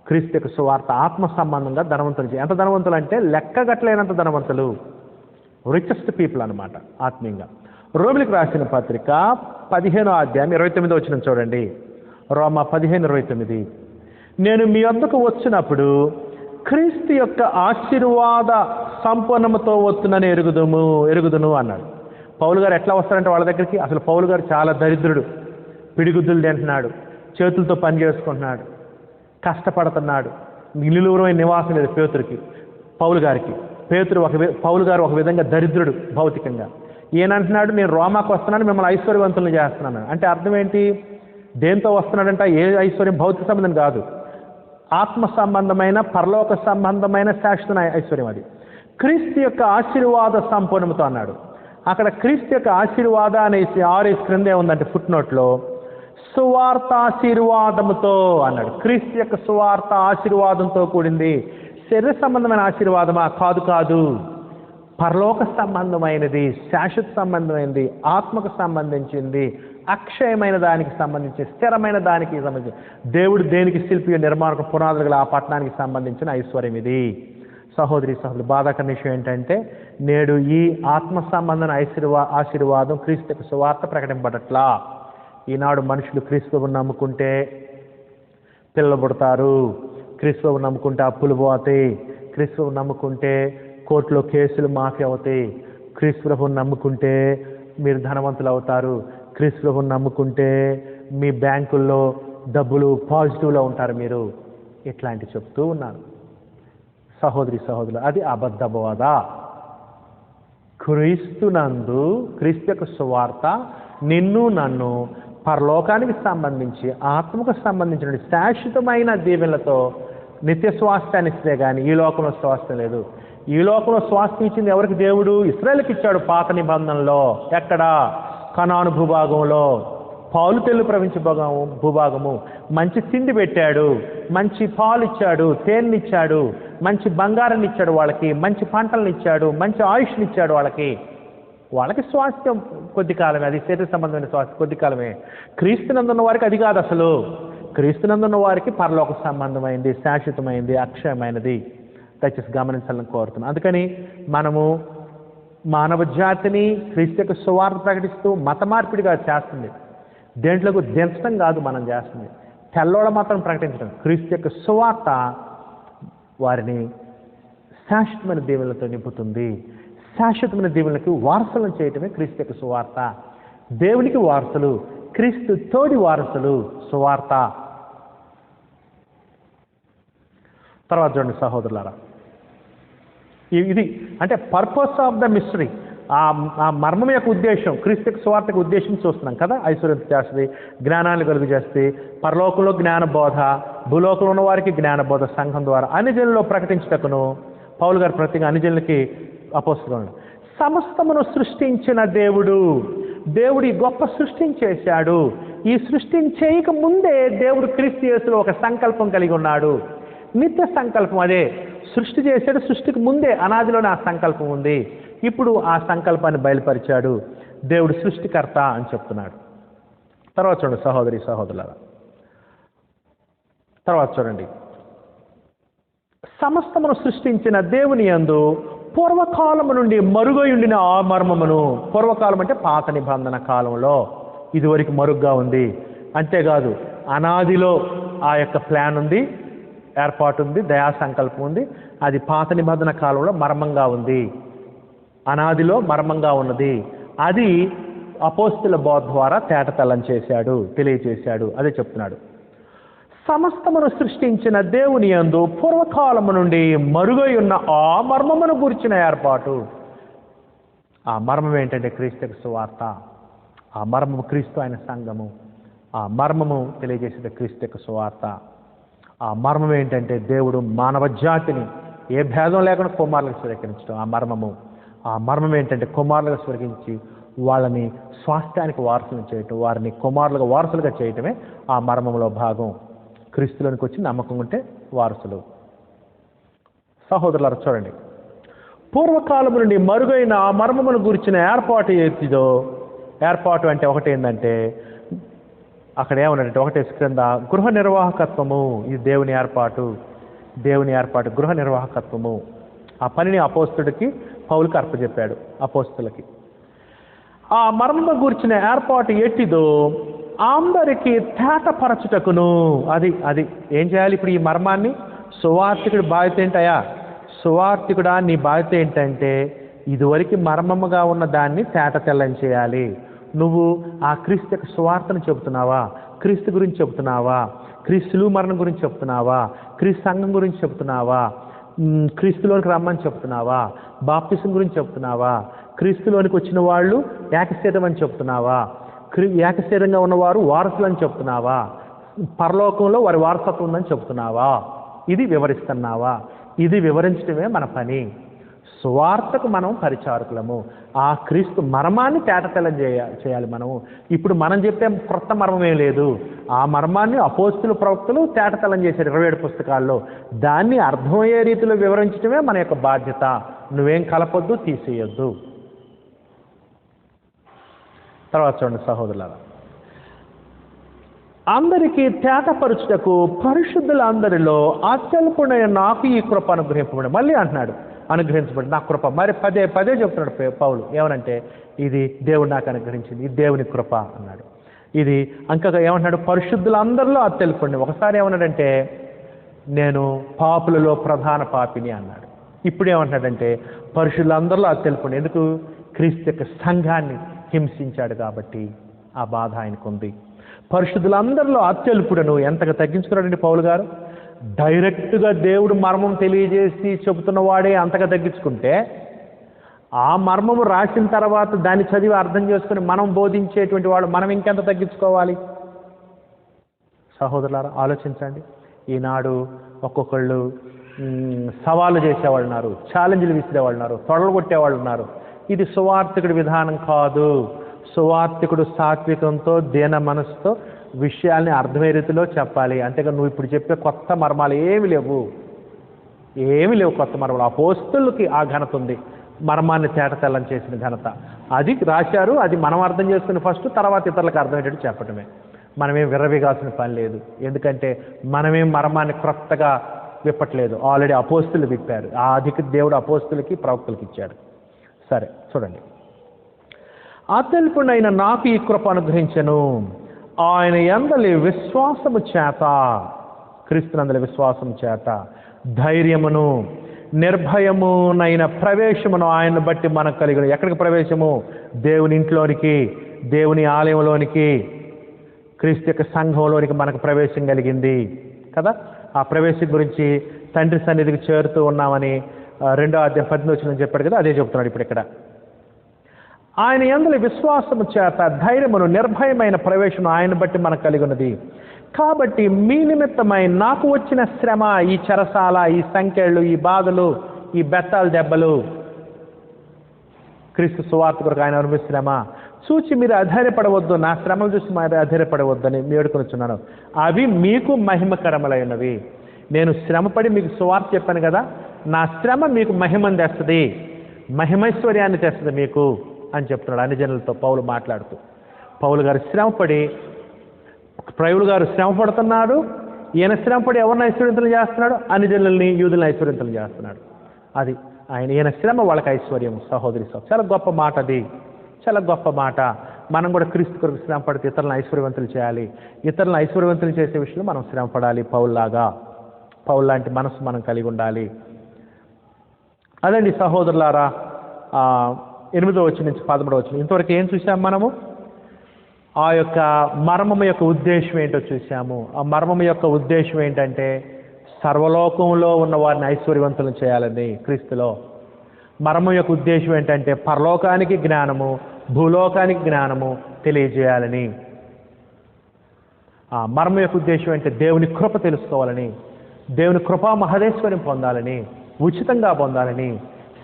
క్రీస్తు యొక్క సువార్త ఆత్మ సంబంధంగా ధనవంతులు చేయాలి. ఎంత ధనవంతులు అంటే లెక్కగట్టలేనంత ధనవంతులు, రిచెస్ట్ పీపుల్ అన్నమాట ఆత్మీయంగా. రోమిలకు రాసిన పత్రిక 15వ అధ్యాయం 29వ వచనం చూడండి. రోమా 15:29. నేను మీ వద్దకు వచ్చినప్పుడు క్రీస్తు యొక్క ఆశీర్వాద సంపన్నముతో వస్తున్నని ఎరుగుదును అన్నాడు. పౌలు గారు ఎట్లా వస్తారంటే వాళ్ళ దగ్గరికి, అసలు పౌలు గారు చాలా దరిద్రుడు, పిడిగుద్దులు తింటున్నాడు, చేతులతో పని చేసుకుంటున్నాడు, కష్టపడుతున్నాడు, నిలువురమైన నివాసం లేదు పేతురికి, పౌలు గారికి. పౌలు గారు ఒక విధంగా దరిద్రుడు భౌతికంగా. ఈయనంటున్నాడు నేను రోమాకు వస్తున్నాను, మిమ్మల్ని ఐశ్వర్యవంతులను చేస్తున్నాను. అంటే అర్థం ఏంటి? దేంతో వస్తున్నాడంట? ఏ ఐశ్వర్యం? భౌతిక సంబంధం కాదు, ఆత్మ సంబంధమైన, పరలోక సంబంధమైన శాశ్వత ఐశ్వర్యం అది. క్రీస్తు యొక్క ఆశీర్వాద సంపూర్ణంతో అన్నాడు. అక్కడ క్రీస్తు యొక్క ఆశీర్వాద అనేసి 6 క్రిందే ఉందంటే ఫుట్ నోట్లో, సువార్తాశీర్వాదముతో అన్నాడు. క్రీస్తు యొక్క సువార్త ఆశీర్వాదంతో కూడింది. శరీర సంబంధమైన ఆశీర్వాదమా? కాదు. పరలోక సంబంధమైనది, శాశ్వత సంబంధమైనది, ఆత్మకు సంబంధించింది, అక్షయమైన దానికి సంబంధించి, స్థిరమైన దానికి సంబంధించి, దేవుడు దేనికి శిల్పి నిర్మాణకు పునాదులు గల ఆ పట్టణానికి సంబంధించిన ఐశ్వర్యం ఇది. సహోదరి సహోదరులు, బాధాకరణ విషయం ఏంటంటే నేడు ఈ ఆత్మ సంబంధమైన ఆశీర్వాదం క్రీస్తు యొక్క సువార్త ప్రకటింపబడట్లా. ఈనాడు మనుషులు క్రీస్తువుని నమ్ముకుంటే పిల్లలు పుడతారు, క్రీస్తువుని నమ్ముకుంటే అప్పులు పోతాయి, క్రీస్తువుని నమ్ముకుంటే కోర్టులో కేసులు మాఫీ అవుతాయి, క్రీస్తువుని నమ్ముకుంటే మీరు ధనవంతులు అవుతారు, క్రీస్తువుని నమ్ముకుంటే మీ బ్యాంకుల్లో డబ్బులు పాజిటివ్లో ఉంటారు మీరు, ఇట్లాంటి చెప్తూ ఉన్నారు. సహోదరి సహోదరులు, అది అబద్ధ బోధ. క్రీస్తునందు, క్రీస్తు యొక్క సువార్త నిన్ను నన్ను పరలోకానికి సంబంధించి, ఆత్మకు సంబంధించిన శాశ్వతమైన దీవెనలతో నిత్య స్వాస్థ్యాన్ని ఇస్తే కానీ ఈ లోకంలో స్వాస్థ్యం లేదు. ఈ లోకంలో స్వాస్థ్యం ఇచ్చింది ఎవరికి? దేవుడు ఇశ్రాయేలుకి ఇచ్చాడు పాత నిబంధనలో. ఎక్కడ? కనాను భూభాగంలో, పాలు తెల్లు ప్రవించే భూభాగము. మంచి తిండి పెట్టాడు, మంచి పాలు ఇచ్చాడు, తేనెనిచ్చాడు, మంచి బంగారాన్ని ఇచ్చాడు వాళ్ళకి, మంచి పంటలను ఇచ్చాడు, మంచి ఆయుష్ని ఇచ్చాడు వాళ్ళకి స్వాస్థ్యం కొద్ది కాలమే, అది శరీర సంబంధమైన స్వాస్థ్యం కొద్ది కాలమే. క్రీస్తునందున్న వారికి అది కాదు అసలు. క్రీస్తునందున్న వారికి పరలోక సంబంధమైంది, శాశ్వతమైంది, అక్షయమైనది. దయచేసి గమనించాలని కోరుతున్నాను. అందుకని మనము మానవ జాతిని క్రీస్తు యొక్క సువార్త ప్రకటిస్తూ మత మార్పిడిగా చేస్తుంది. దేంట్లోకి దించడం కాదు మనం చేస్తుంది, తెల్లోడ మాత్రం ప్రకటించడం. క్రీస్తు యొక్క సువార్త వారిని శాశ్వతమైన దీవెనలతో నింపుతుంది. శాశ్వతమైన దీవెనలకు వారసులను చేయటమే క్రీస్తు యొక్క సువార్త. దేవునికి వారసులు, క్రీస్తు తోడి వారసులు సువార్త. తర్వాత చూడండి సహోదరులారా, ఇది అంటే పర్పస్ ఆఫ్ ద మిస్టరీ, ఆ మర్మం యొక్క ఉద్దేశం, క్రీస్తు యొక్క సువార్తకు ఉద్దేశం చూస్తున్నాం కదా. ఐశ్వర్యం చేస్తుంది, జ్ఞానాన్ని కలుగు చేస్తుంది, పరలోకంలో జ్ఞాన బోధ, భూలోకంలో ఉన్న వారికి జ్ఞాన బోధ సంఘం ద్వారా అన్యజనుల్లో ప్రకటించటకును. పౌలు గారు ప్రతిగా అన్యజనులకి అపోస్తలుడు. సమస్తమును సృష్టించిన దేవుడు ఈ గొప్ప సృష్టిని చేశాడు. ఈ సృష్టిని చేయక ముందే దేవుడు క్రీస్తు యేసులో ఒక సంకల్పం కలిగి ఉన్నాడు, నిత్య సంకల్పం. అదే సృష్టి చేశాడు, సృష్టికి ముందే అనాదిలోనే ఆ సంకల్పం ఉంది. ఇప్పుడు ఆ సంకల్పాన్ని బయలుపరిచాడు. దేవుడు సృష్టికర్త అని చెప్తున్నాడు. తర్వాత చూడండి సహోదరి సహోదరులారా, తర్వాత చూడండి, సమస్తమును సృష్టించిన దేవుని యందు పూర్వకాలము నుండి మరుగై ఉండిన ఆ మర్మమును, పూర్వకాలం అంటే పాత నిబంధన కాలంలో ఇదివరకు మరుగ్గా ఉంది. అంతేకాదు అనాదిలో ఆ యొక్క ప్లాన్ ఉంది, ఏర్పాటు ఉంది, దయా సంకల్పం ఉంది. అది పాత నిబంధన కాలంలో మర్మంగా ఉంది, అనాదిలో మర్మంగా ఉన్నది. అది అపోస్తుల బోధ ద్వారా తేటతెల్లం చేశాడు, తెలియచేశాడు. అదే చెప్తున్నాడు. సమస్తమును సృష్టించిన దేవుని యందు పూర్వకాలము నుండి మరుగై ఉన్న ఆ మర్మమును గురించిన ఏర్పాటు. ఆ మర్మం ఏంటంటే క్రీస్తు యొక్క సువార్త. ఆ మర్మము క్రీస్తు ఆయన సంఘము. ఆ మర్మము తెలియజేసేది క్రీస్తు యొక్క సువార్త. ఆ మర్మం ఏంటంటే దేవుడు మానవ జాతిని ఏ భేదం లేకుండా కుమారులకు స్వీకరించడం ఆ మర్మము. ఆ మర్మం ఏంటంటే కుమారులుగా స్వీకరించి వాళ్ళని స్వాస్థ్యానికి వారసులను చేయటం, వారిని కుమారులుగా వారసులుగా చేయటమే ఆ మర్మంలో భాగం. క్రీస్తులోనికి వచ్చి నమ్మకం ఉంటే వారసులు. సహోదరులారా చూడండి, పూర్వకాలము నుండి మరుగైన ఆ మర్మమును గురించిన ఏర్పాటు ఏదో, ఏర్పాటు అంటే ఒకటి ఏంటంటే అక్కడ ఏమన్నాడంటే ఒకటే క్రింద గృహ నిర్వాహకత్వము. ఇది దేవుని ఏర్పాటు, దేవుని ఏర్పాటు గృహ నిర్వాహకత్వము. ఆ పనిని అపోస్తుడికి పౌలుకి అప్పచెప్పాడు, అపోస్తులకి. ఆ మర్మము గురించిన ఏర్పాటు ఎట్టిదో అందరికీ తేటపరచుటకును. అది అది ఏం చేయాలి ఇప్పుడు ఈ మర్మాన్ని? సువార్తికుడి బాధ్యత ఏంటయా? సువార్తికుడా నీ బాధ్యత ఏంటంటే ఇదివరకు మర్మముగా ఉన్న దాన్ని తేట తెల్లం చేయాలి. నువ్వు ఆ క్రీస్తు యొక్క సువార్తను చెబుతున్నావా? క్రీస్తు గురించి చెబుతున్నావా? క్రీస్తులు మరణం గురించి చెప్తున్నావా? క్రీస్తు సంఘం గురించి చెప్తున్నావా? క్రీస్తులోనికి రమ్మని చెప్తున్నావా? బాప్తిసం గురించి చెప్తున్నావా? క్రీస్తులోనికి వచ్చిన వాళ్ళు ఏకశరీరం అని చెప్తున్నావా? ఏకశరీరంగా ఉన్నవారు వారసులని చెప్తున్నావా? పరలోకంలో వారి వారసత్వం ఉందని చెప్తున్నావా? ఇది వివరిస్తున్నావా? ఇది వివరించడమే మన పని. సువార్తకు మనం పరిచారకులము. ఆ క్రీస్తు మర్మాన్ని తేటతెల్లం చేయాలి మనము. ఇప్పుడు మనం చెప్పే క్రొత్త మర్మమే లేదు. ఆ మర్మాన్ని అపోస్తులు ప్రవక్తలు తేటతెల్లం చేశారు 27 పుస్తకాల్లో. దాన్ని అర్థమయ్యే రీతిలో వివరించడమే మన యొక్క బాధ్యత. నువ్వేం కలపొద్దు, తీసేయొద్దు. తర్వాత చూడండి సహోదరులారా, అందరికీ తేటపరుచుటకు పరిశుద్ధులందరిలో అత్యల్పుడైన నాకు ఈ కృప అనుగ్రహింపబడి. మళ్ళీ అంటున్నాడు అనుగ్రహించబడి నా కృప. మరి పదే పదే చెప్తున్నాడు పౌలు. ఏమనంటే ఇది దేవుడు నాకు అనుగ్రహించింది, ఇది దేవుని కృప అన్నాడు. ఇది ఇంకా ఏమంటున్నాడు? పరిశుద్ధులందరిలో అత్యల్పుడిని. ఒకసారి ఏమన్నాడంటే నేను పాపులలో ప్రధాన పాపిని అన్నాడు. ఇప్పుడు ఏమంటున్నాడంటే పరిశుద్ధులందరిలో అత్యల్పుడిని. ఎందుకు? క్రీస్తు యొక్క సంఘాన్ని హింసించాడు కాబట్టి ఆ బాధ ఆయనకుంది. పరిశుద్ధులందరిలో అత్యల్పుడను. ఎంతగా తగ్గించుకున్నాడండి పౌలు గారు? డైరెక్ట్గా దేవుడు మర్మం తెలియజేసి చెబుతున్న వాడే అంతగా తగ్గించుకుంటే, ఆ మర్మము రాసిన తర్వాత దాన్ని చదివి అర్థం చేసుకుని మనం బోధించేటువంటి వాడు మనం ఇంకెంత తగ్గించుకోవాలి? సహోదరులారా ఆలోచించండి. ఈనాడు ఒక్కొక్కళ్ళు సవాళ్ళు చేసేవాళ్ళు ఉన్నారు, ఛాలెంజ్లు విసిరేవాళ్ళు ఉన్నారు, తొడలు కొట్టేవాళ్ళు ఉన్నారు. ఇది సువార్తికుడి విధానం కాదు. సువార్తికుడు సాత్వికంతో దీన మనసుతో విషయాల్ని అర్థమయ్యే రీతిలో చెప్పాలి. అంతేగా నువ్వు ఇప్పుడు చెప్పే కొత్త మర్మాలు ఏమి లేవు, ఏమి లేవు కొత్త మర్మాలు. అపోస్తులకి ఆ ఘనత ఉంది, మర్మాన్ని తేటతెల్లం చేసిన ఘనత. అది రాశారు, అది మనం అర్థం చేసుకుని ఫస్ట్, తర్వాత ఇతరులకు అర్థమయ్యేటట్టు చెప్పడమే. మనమేం విర్రవీగాల్సిన పని లేదు. ఎందుకంటే మనమేం మర్మాన్ని క్రొత్తగా విప్పట్లేదు, ఆల్రెడీ అపోస్తులు విప్పారు. ఆ అధిక దేవుడు అపోస్తులకి ప్రవక్తలకి ఇచ్చాడు. సరే చూడండి, అత్యల్పుడైన నాకు ఈ కృప అనుగ్రహించను. ఆయన యందలి విశ్వాసము చేత, క్రీస్తునందలి విశ్వాసము చేత ధైర్యమును నిర్భయమునైన ప్రవేశమును ఆయన బట్టి మనకు కలిగిన. ఎక్కడికి ప్రవేశము? దేవుని ఇంట్లోనికి, దేవుని ఆలయంలోనికి, క్రీస్తు యొక్క సంఘంలోనికి మనకు ప్రవేశం కలిగింది కదా. ఆ ప్రవేశం గురించి తండ్రి సన్నిధికి చేరుతూ ఉన్నామని 2వ అధ్యాయం 18వ వచనం చెప్పాడు కదా, అదే చెప్తున్నాడు ఇప్పుడు ఇక్కడ. ఆయన యందలి విశ్వాసము చేత ధైర్యమును నిర్భయమైన ప్రవేశం ఆయన బట్టి మనకు కలిగి ఉన్నది. కాబట్టి మీ నిమిత్తమై నాకు వచ్చిన శ్రమ, ఈ చెరసాల, ఈ సంకెళ్ళు, ఈ బాధలు, ఈ బెత్తాల దెబ్బలు, క్రీస్తు సువార్త కొరకు ఆయన అనుభవించిన శ్రమ చూచి మీరు అధైర్యపడవద్దు. నా శ్రమలు చూసి మీరు అధైర్యపడవద్దని వేడుకొనిచున్నాను. అవి మీకు మహిమకరములైనవి. నేను శ్రమపడి మీకు సువార్త చెప్పాను కదా, నా శ్రమ మీకు మహిమను తెస్తుంది, మహిమైశ్వర్యాన్ని తెస్తుంది మీకు అని చెప్తున్నాడు అన్ని జనులతో పౌలు మాట్లాడుతూ. పౌలు గారు శ్రమపడి, పౌలు గారు శ్రమ పడుతున్నాడు. ఈయన శ్రమపడి ఎవరిని ఐశ్వర్యంతులు చేస్తున్నాడు? అన్ని జనులని, యూదులను ఐశ్వర్యంతులు చేస్తున్నాడు. అది ఈయన శ్రమ వాళ్ళకి ఐశ్వర్యం. సహోదరి చాలా గొప్ప మాట, అది చాలా గొప్ప మాట. మనం కూడా క్రీస్తు కొరకు శ్రమ పడితే ఇతరులను ఐశ్వర్యవంతులు చేయాలి. ఇతరులను ఐశ్వర్యవంతులు చేసే విషయంలో మనం శ్రమ పడాలి. పౌలు లాంటి మనసు మనం కలిగి ఉండాలి. అదండి సహోదరులారా, 8వ వచనం నుంచి 13వ వచనం ఇంతవరకు ఏం చూసాము మనము? ఆ యొక్క మర్మము యొక్క ఉద్దేశం ఏంటో చూసాము. ఆ మర్మము యొక్క ఉద్దేశం ఏంటంటే సర్వలోకంలో ఉన్న వారిని ఐశ్వర్యవంతులను చేయాలని క్రీస్తులో. మర్మం యొక్క ఉద్దేశం ఏంటంటే పరలోకానికి జ్ఞానము, భూలోకానికి జ్ఞానము తెలియజేయాలని. ఆ మర్మం యొక్క ఉద్దేశం అంటే దేవుని కృప తెలుసుకోవాలని, దేవుని కృపా మహదేశ్వర్యం పొందాలని, ఉచితంగా పొందాలని,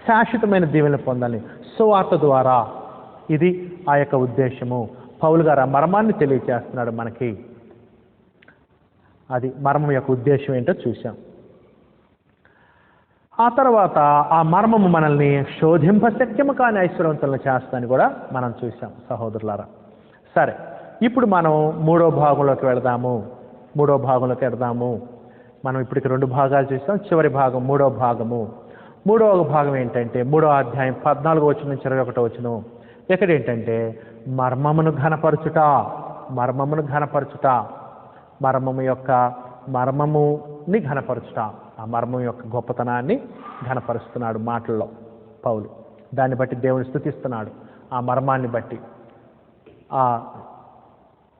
శాశ్వతమైన దీవెనలు పొందాలని సువార్త ద్వారా. ఇది ఆ యొక్క ఉద్దేశము. పౌలు గారు ఆ మర్మాన్ని తెలియజేస్తున్నాడు మనకి. అది మర్మం యొక్క ఉద్దేశం ఏంటో చూసాం. ఆ తర్వాత ఆ మర్మము మనల్ని శోధింపశక్యము కాని ఐశ్వర్యవంతులను చేస్తానని కూడా మనం చూసాం సహోదరులారా. సరే, ఇప్పుడు మనం మూడో భాగంలోకి వెళదాము. మనం ఇప్పటికి 2 భాగాలు చూసాం. చివరి భాగం మూడో భాగము. మూడవ భాగం ఏంటంటే 3వ అధ్యాయం 14వ వచనం నుంచి 21వ వచనం. ఇక్కడ ఏంటంటే మర్మమును ఘనపరచుట. మర్మముని ఘనపరచుట. ఆ మర్మం యొక్క గొప్పతనాన్ని ఘనపరుస్తున్నాడు మాటల్లో పౌలు. దాన్ని బట్టి దేవుని స్తుతిస్తున్నాడు. ఆ మర్మాన్ని బట్టి, ఆ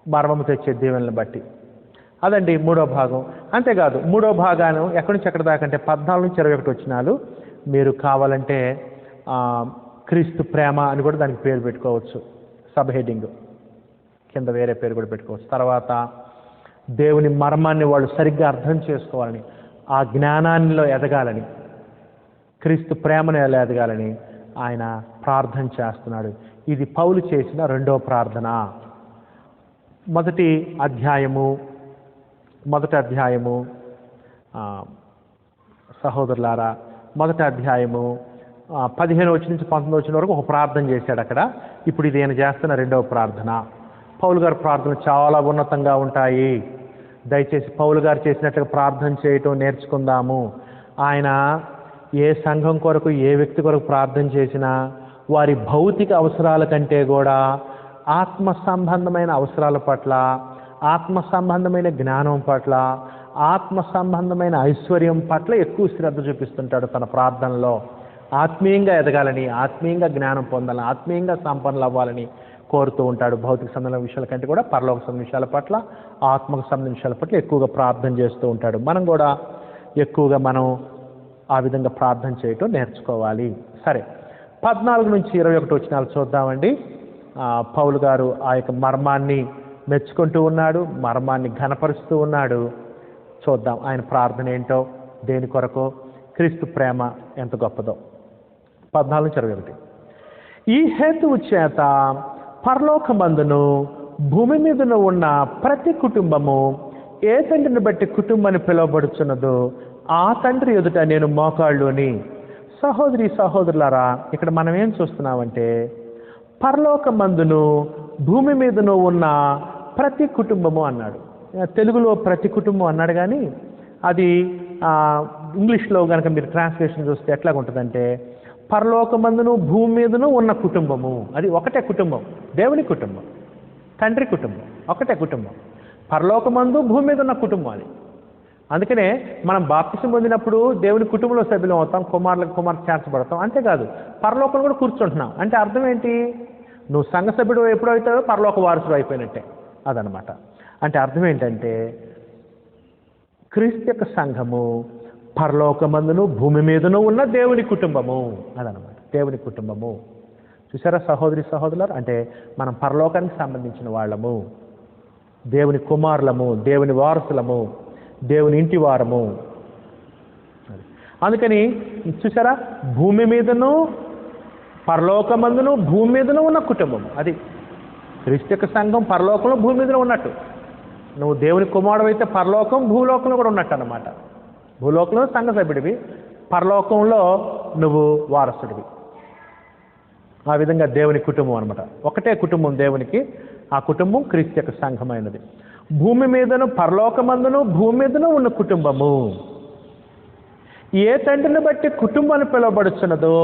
మర్మము తెచ్చే దేవుని బట్టి. అదండి మూడో భాగం. అంతేకాదు మూడో భాగాన్ని ఎక్కడి నుంచి ఎక్కడి దాకా అంటే 14 నుంచి 21 వచనాలు. మీరు కావాలంటే క్రీస్తు ప్రేమ అని కూడా దానికి పేరు పెట్టుకోవచ్చు, సబ్ హెడ్డింగ్ కింద వేరే పేరు కూడా పెట్టుకోవచ్చు. తర్వాత దేవుని మర్మాన్ని వాళ్ళు సరిగ్గా అర్థం చేసుకోవాలని, ఆ జ్ఞానాన్నిలో ఎదగాలని, క్రీస్తు ప్రేమను ఎలా ఎదగాలని ఆయన ప్రార్థన చేస్తున్నాడు. ఇది పౌలు చేసిన 2వ ప్రార్థన. మొదటి అధ్యాయము సహోదరులారా, మొదటి అధ్యాయము 15వ వచనం నుంచి 19వ వచనం వరకు ఒక ప్రార్థన చేశాడు అక్కడ. ఇప్పుడు ఇది ఆయన చేస్తున్న 2వ ప్రార్థన. పౌలు గారి ప్రార్థనలు చాలా ఉన్నతంగా ఉంటాయి. దయచేసి పౌలు గారు చేసినట్టుగా ప్రార్థన చేయటం నేర్చుకుందాము. ఆయన ఏ సంఘం కొరకు, ఏ వ్యక్తి కొరకు ప్రార్థన చేసినా వారి భౌతిక అవసరాల కంటే కూడా ఆత్మ సంబంధమైన అవసరాల పట్ల, ఆత్మ సంబంధమైన జ్ఞానం పట్ల, ఆత్మ సంబంధమైన ఐశ్వర్యం పట్ల ఎక్కువ శ్రద్ధ చూపిస్తుంటాడు తన ప్రార్థనలో. ఆత్మీయంగా ఎదగాలని, ఆత్మీయంగా జ్ఞానం పొందాలని, ఆత్మీయంగా సంపన్నులు అవ్వాలని కోరుతూ ఉంటాడు. భౌతిక సంబంధమైన విషయాల కంటే కూడా పరలోక సంబంధ విషయాల పట్ల, ఆత్మకు సంబంధించిన విషయాల పట్ల ఎక్కువగా ప్రార్థన చేస్తూ ఉంటాడు. మనం కూడా ఎక్కువగా ఆ విధంగా ప్రార్థన చేయటం నేర్చుకోవాలి. సరే, 14 నుంచి 21 వచనాలు చూద్దామండి. పౌలు గారు ఆ యొక్క మర్మాన్ని మెచ్చుకుంటూ ఉన్నాడు, మర్మాన్ని ఘనపరుస్తూ ఉన్నాడు. చూద్దాం ఆయన ప్రార్థన ఏంటో, దేని కొరకు, క్రీస్తు ప్రేమ ఎంత గొప్పదో. 14 నుంచి 21. ఈ హేతువు చేత పరలోకమందును భూమి మీదను ఉన్న ప్రతి కుటుంబము ఏ తండ్రిని బట్టి కుటుంబాన్ని పిలువబడుచున్నదో ఆ తండ్రి ఎదుట నేను మోకాళ్ళుని. సహోదరులారా, ఇక్కడ మనం ఏం చూస్తున్నామంటే పరలోకమందును భూమి మీదను ఉన్న ప్రతి కుటుంబము అన్నాడు. తెలుగులో ప్రతి కుటుంబం అన్నాడు, కానీ అది ఇంగ్లీష్లో కనుక మీరు ట్రాన్స్లేషన్ చూస్తే ఎట్లాగ ఉంటుందంటే పరలోకమందును భూమి మీదను ఉన్న కుటుంబము. అది ఒకటే కుటుంబం, దేవుని కుటుంబం, తండ్రి కుటుంబం, ఒకటే కుటుంబం. పరలోకమందు భూమి మీద ఉన్న కుటుంబం అది. అందుకనే మనం బాప్తిసం పొందినప్పుడు దేవుని కుటుంబంలో సభ్యులం అవుతాం, కుమార్తె చేర్చబడతాం. అంతేకాదు పరలోకంలో కూడా కూర్చుంటున్నాం. అంటే అర్థం ఏంటి? నువ్వు సంఘ సభ్యుడు ఎప్పుడో అవుతావో పరలోక వారసుడు అయిపోయినట్టే అదనమాట. అంటే అర్థం ఏంటంటే క్రీస్తు యొక్క సంఘము పరలోకమందును భూమి మీదను ఉన్న దేవుని కుటుంబము అదనమాట, దేవుని కుటుంబము. చూసారా సహోదరులారు, అంటే మనం పరలోకానికి సంబంధించిన వాళ్ళము, దేవుని కుమారులము, దేవుని వారసులము, దేవుని ఇంటి వారము. అందుకని చూసారా, భూమి మీదను పరలోకమందును భూమి మీదను ఉన్న కుటుంబం అది క్రీస్తు యొక్క సంఘం. పరలోకంలో భూమి మీదనే ఉన్నట్టు, నువ్వు దేవుని కుమారుడు అయితే పరలోకం భూలోకంలో కూడా ఉన్నట్టు అన్నమాట. భూలోకంలో సంఘ సభ్యుడివి, పరలోకంలో నువ్వు వారసుడివి. ఆ విధంగా దేవుని కుటుంబం అనమాట, ఒకటే కుటుంబం దేవునికి. ఆ కుటుంబం క్రీస్తు యొక్క సంఘమైనది. భూమి మీదను పరలోకమందును భూమి మీదను ఉన్న కుటుంబము ఏ తండ్రిని బట్టి కుటుంబాన్ని పిలువబడుచున్నదో.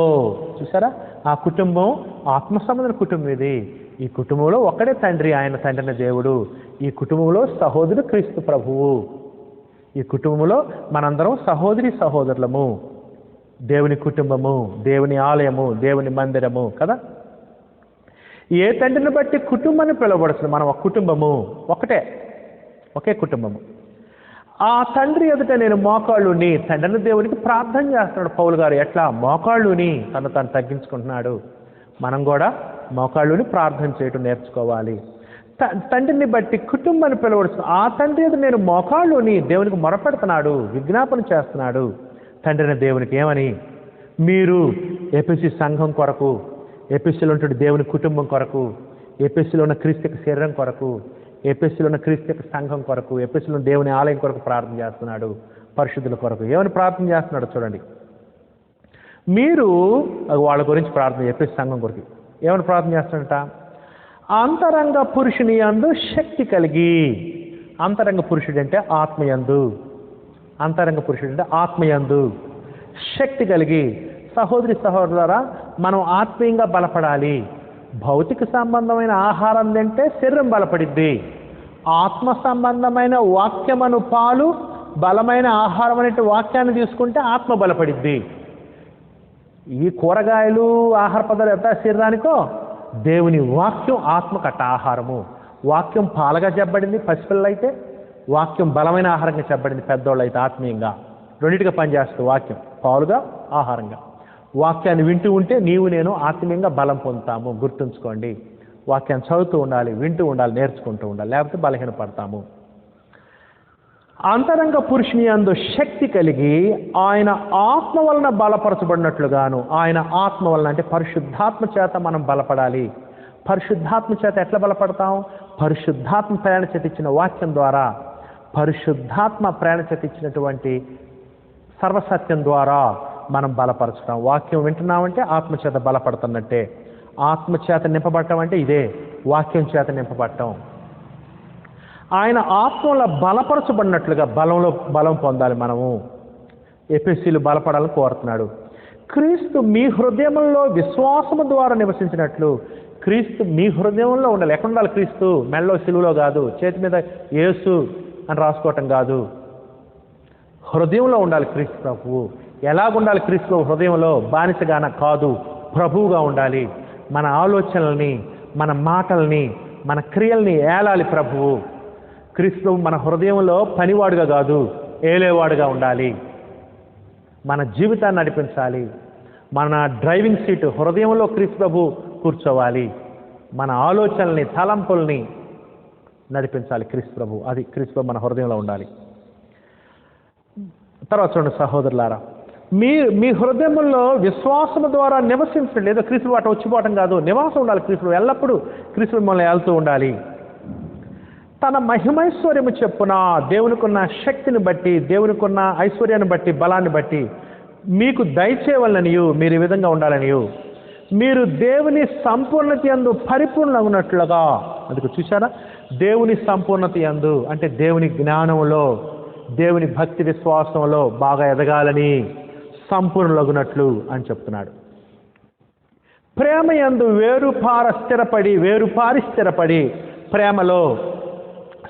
చూసారా, ఆ కుటుంబం ఆత్మ సంబంధమైన కుటుంబం ఇది. ఈ కుటుంబంలో ఒక్కడే తండ్రి, ఆయన తండ్రిని దేవుడు. ఈ కుటుంబంలో సహోదరుడు క్రీస్తు ప్రభువు. ఈ కుటుంబంలో మనందరం సహోదరులము. దేవుని కుటుంబము, దేవుని ఆలయము, దేవుని మందిరము కదా. ఏ తండ్రిని బట్టి కుటుంబాన్ని పిలువబడుతుంది. మనం ఒక కుటుంబము, ఒకే కుటుంబము. ఆ తండ్రి ఎదుట నేను మోకాళ్ళుని, తండ్రిని దేవునికి ప్రార్థన చేస్తున్నాడు పౌలు గారు. ఎట్లా? మోకాళ్ళుని తను తగ్గించుకుంటున్నాడు. మనం కూడా మోకాళ్ళుని ప్రార్థన చేయటం నేర్చుకోవాలి. తండ్రిని బట్టి కుటుంబాన్ని పిలవడుచు ఆ తండ్రి ఎదుట నేను మోకాళ్ళుని దేవునికి మొరపెడుతున్నాడు, విజ్ఞాపన చేస్తున్నాడు తండ్రిని దేవునికి. ఏమని? మీరు ఎఫెసీ సంఘం కొరకు, ఎఫెసీలో ఉంటున్న దేవుని కుటుంబం కొరకు, ఎఫెసీలో ఉన్న క్రీస్తు శరీరం కొరకు, ఎఫెసీలో ఉన్న క్రీస్తు సంఘం కొరకు, ఎఫెసీలో దేవుని ఆలయం కొరకు ప్రార్థన చేస్తున్నాడు, పరిశుద్ధుల కొరకు. ఏమని ప్రార్థన చేస్తున్నాడు చూడండి. మీరు వాళ్ళ గురించి ప్రార్థన, ఎఫెసీ సంఘం కొరకు ఏమని ప్రార్థన చేస్తున్నాడట? అంతరంగ పురుషుని యందు శక్తి కలిగి. అంతరంగ పురుషుడు అంటే ఆత్మయందు, అంతరంగ పురుషుడు అంటే ఆత్మయందు శక్తి కలిగి. సహోదరి సహోదరులారా, మనం ఆత్మీయంగా బలపడాలి. భౌతిక సంబంధమైన ఆహారం తింటే శరీరం బలపడిద్ది. ఆత్మ సంబంధమైన వాక్యమను పాలు, బలమైన ఆహారం అనే వాక్యాన్ని తీసుకుంటే ఆత్మ బలపడిద్ది. ఈ కూరగాయలు ఆహార పదార్థాలు ఎంత శరీరానికో, దేవుని వాక్యం ఆత్మకట్ట ఆహారము. వాక్యం పాలగా చెప్పబడింది పసిపిల్లలైతే, వాక్యం బలమైన ఆహారంగా చెప్పబడింది పెద్దోళ్ళు అయితే ఆత్మీయంగా. రెండింటిగా పనిచేస్తుంది వాక్యం, పాలుగా ఆహారంగా. వాక్యాన్ని వింటూ ఉంటే నీవు నేను ఆత్మీయంగా బలం పొందుతాము. గుర్తుంచుకోండి, వాక్యాన్ని చదువుతూ ఉండాలి, వింటూ ఉండాలి, నేర్చుకుంటూ ఉండాలి, లేకపోతే బలహీనపడతాము. అంతరంగ పురుషుని యందు శక్తి కలిగి ఆయన ఆత్మ వలన బలపరచబడినట్లుగాను. ఆయన ఆత్మ వలన అంటే పరిశుద్ధాత్మ చేత మనం బలపడాలి. పరిశుద్ధాత్మ చేత ఎట్లా బలపడతాం? పరిశుద్ధాత్మ ప్రేరణ చేత ఇచ్చిన వాక్యం ద్వారా, పరిశుద్ధాత్మ ప్రేరణ చేత ఇచ్చినటువంటి సర్వసత్యం ద్వారా మనం బలపరచుతాం. వాక్యం వింటున్నామంటే ఆత్మచేత బలపడుతున్నట్టే. ఆత్మచేత నింపబడటం అంటే ఇదే, వాక్యం చేత నింపబడటం. ఆయన ఆత్మలో బలపరచబడినట్లుగా బలం పొందాలి మనము. ఎఫెసీలు బలపడాలని కోరుతున్నాడు. క్రీస్తు మీ హృదయంలో విశ్వాసము ద్వారా నివసించినట్లు. క్రీస్తు మీ హృదయంలో ఉండాలి. ఎక్కడ ఉండాలి క్రీస్తు? మెడలో సిలువలో కాదు, చేతి మీద యేసు అని రాసుకోవటం కాదు, హృదయంలో ఉండాలి క్రీస్తు ప్రభువు. ఎలాగుండాలి క్రీస్తు హృదయంలో? బానిసగాన కాదు, ప్రభువుగా ఉండాలి. మన ఆలోచనల్ని, మన మాటల్ని, మన క్రియల్ని ఏలాలి ప్రభువు. క్రీస్తు మన హృదయంలో పనివాడుగా కాదు, ఏలేవాడుగా ఉండాలి. మన జీవితాన్ని నడిపించాలి. మన డ్రైవింగ్ సీటు హృదయంలో క్రీస్తు ప్రభు కూర్చోవాలి. మన ఆలోచనల్ని, తలంపుల్ని నడిపించాలి క్రీస్తు ప్రభు. అది క్రీస్తు ప్రభు మన హృదయంలో ఉండాలి. తర్వాత చూడండి సహోదరులారా, మీ హృదయంలో విశ్వాసము ద్వారా నివసించండి. ఏదో క్రీస్తు అటు వచ్చిపోవటం కాదు, నివాసం ఉండాలి క్రీస్తు. ఎల్లప్పుడూ క్రీస్తు మిమ్మల్ని వెళ్తూ ఉండాలి. తన మహిమైశ్వర్యము చెప్పున దేవునికున్న శక్తిని బట్టి, దేవునికున్న ఐశ్వర్యాన్ని బట్టి, బలాన్ని బట్టి మీకు దయచేయవలననియు, మీరు ఈ విధంగా ఉండాలనియు, మీరు దేవుని సంపూర్ణత యందు పరిపూర్ణగునట్లుగా. అందుకు చూసారా, దేవుని సంపూర్ణత యందు అంటే దేవుని జ్ఞానంలో, దేవుని భక్తి విశ్వాసంలో బాగా ఎదగాలని, సంపూర్ణలగునట్లు అని చెప్తున్నాడు. ప్రేమ యందు వేరుపారి స్థిరపడి ప్రేమలో,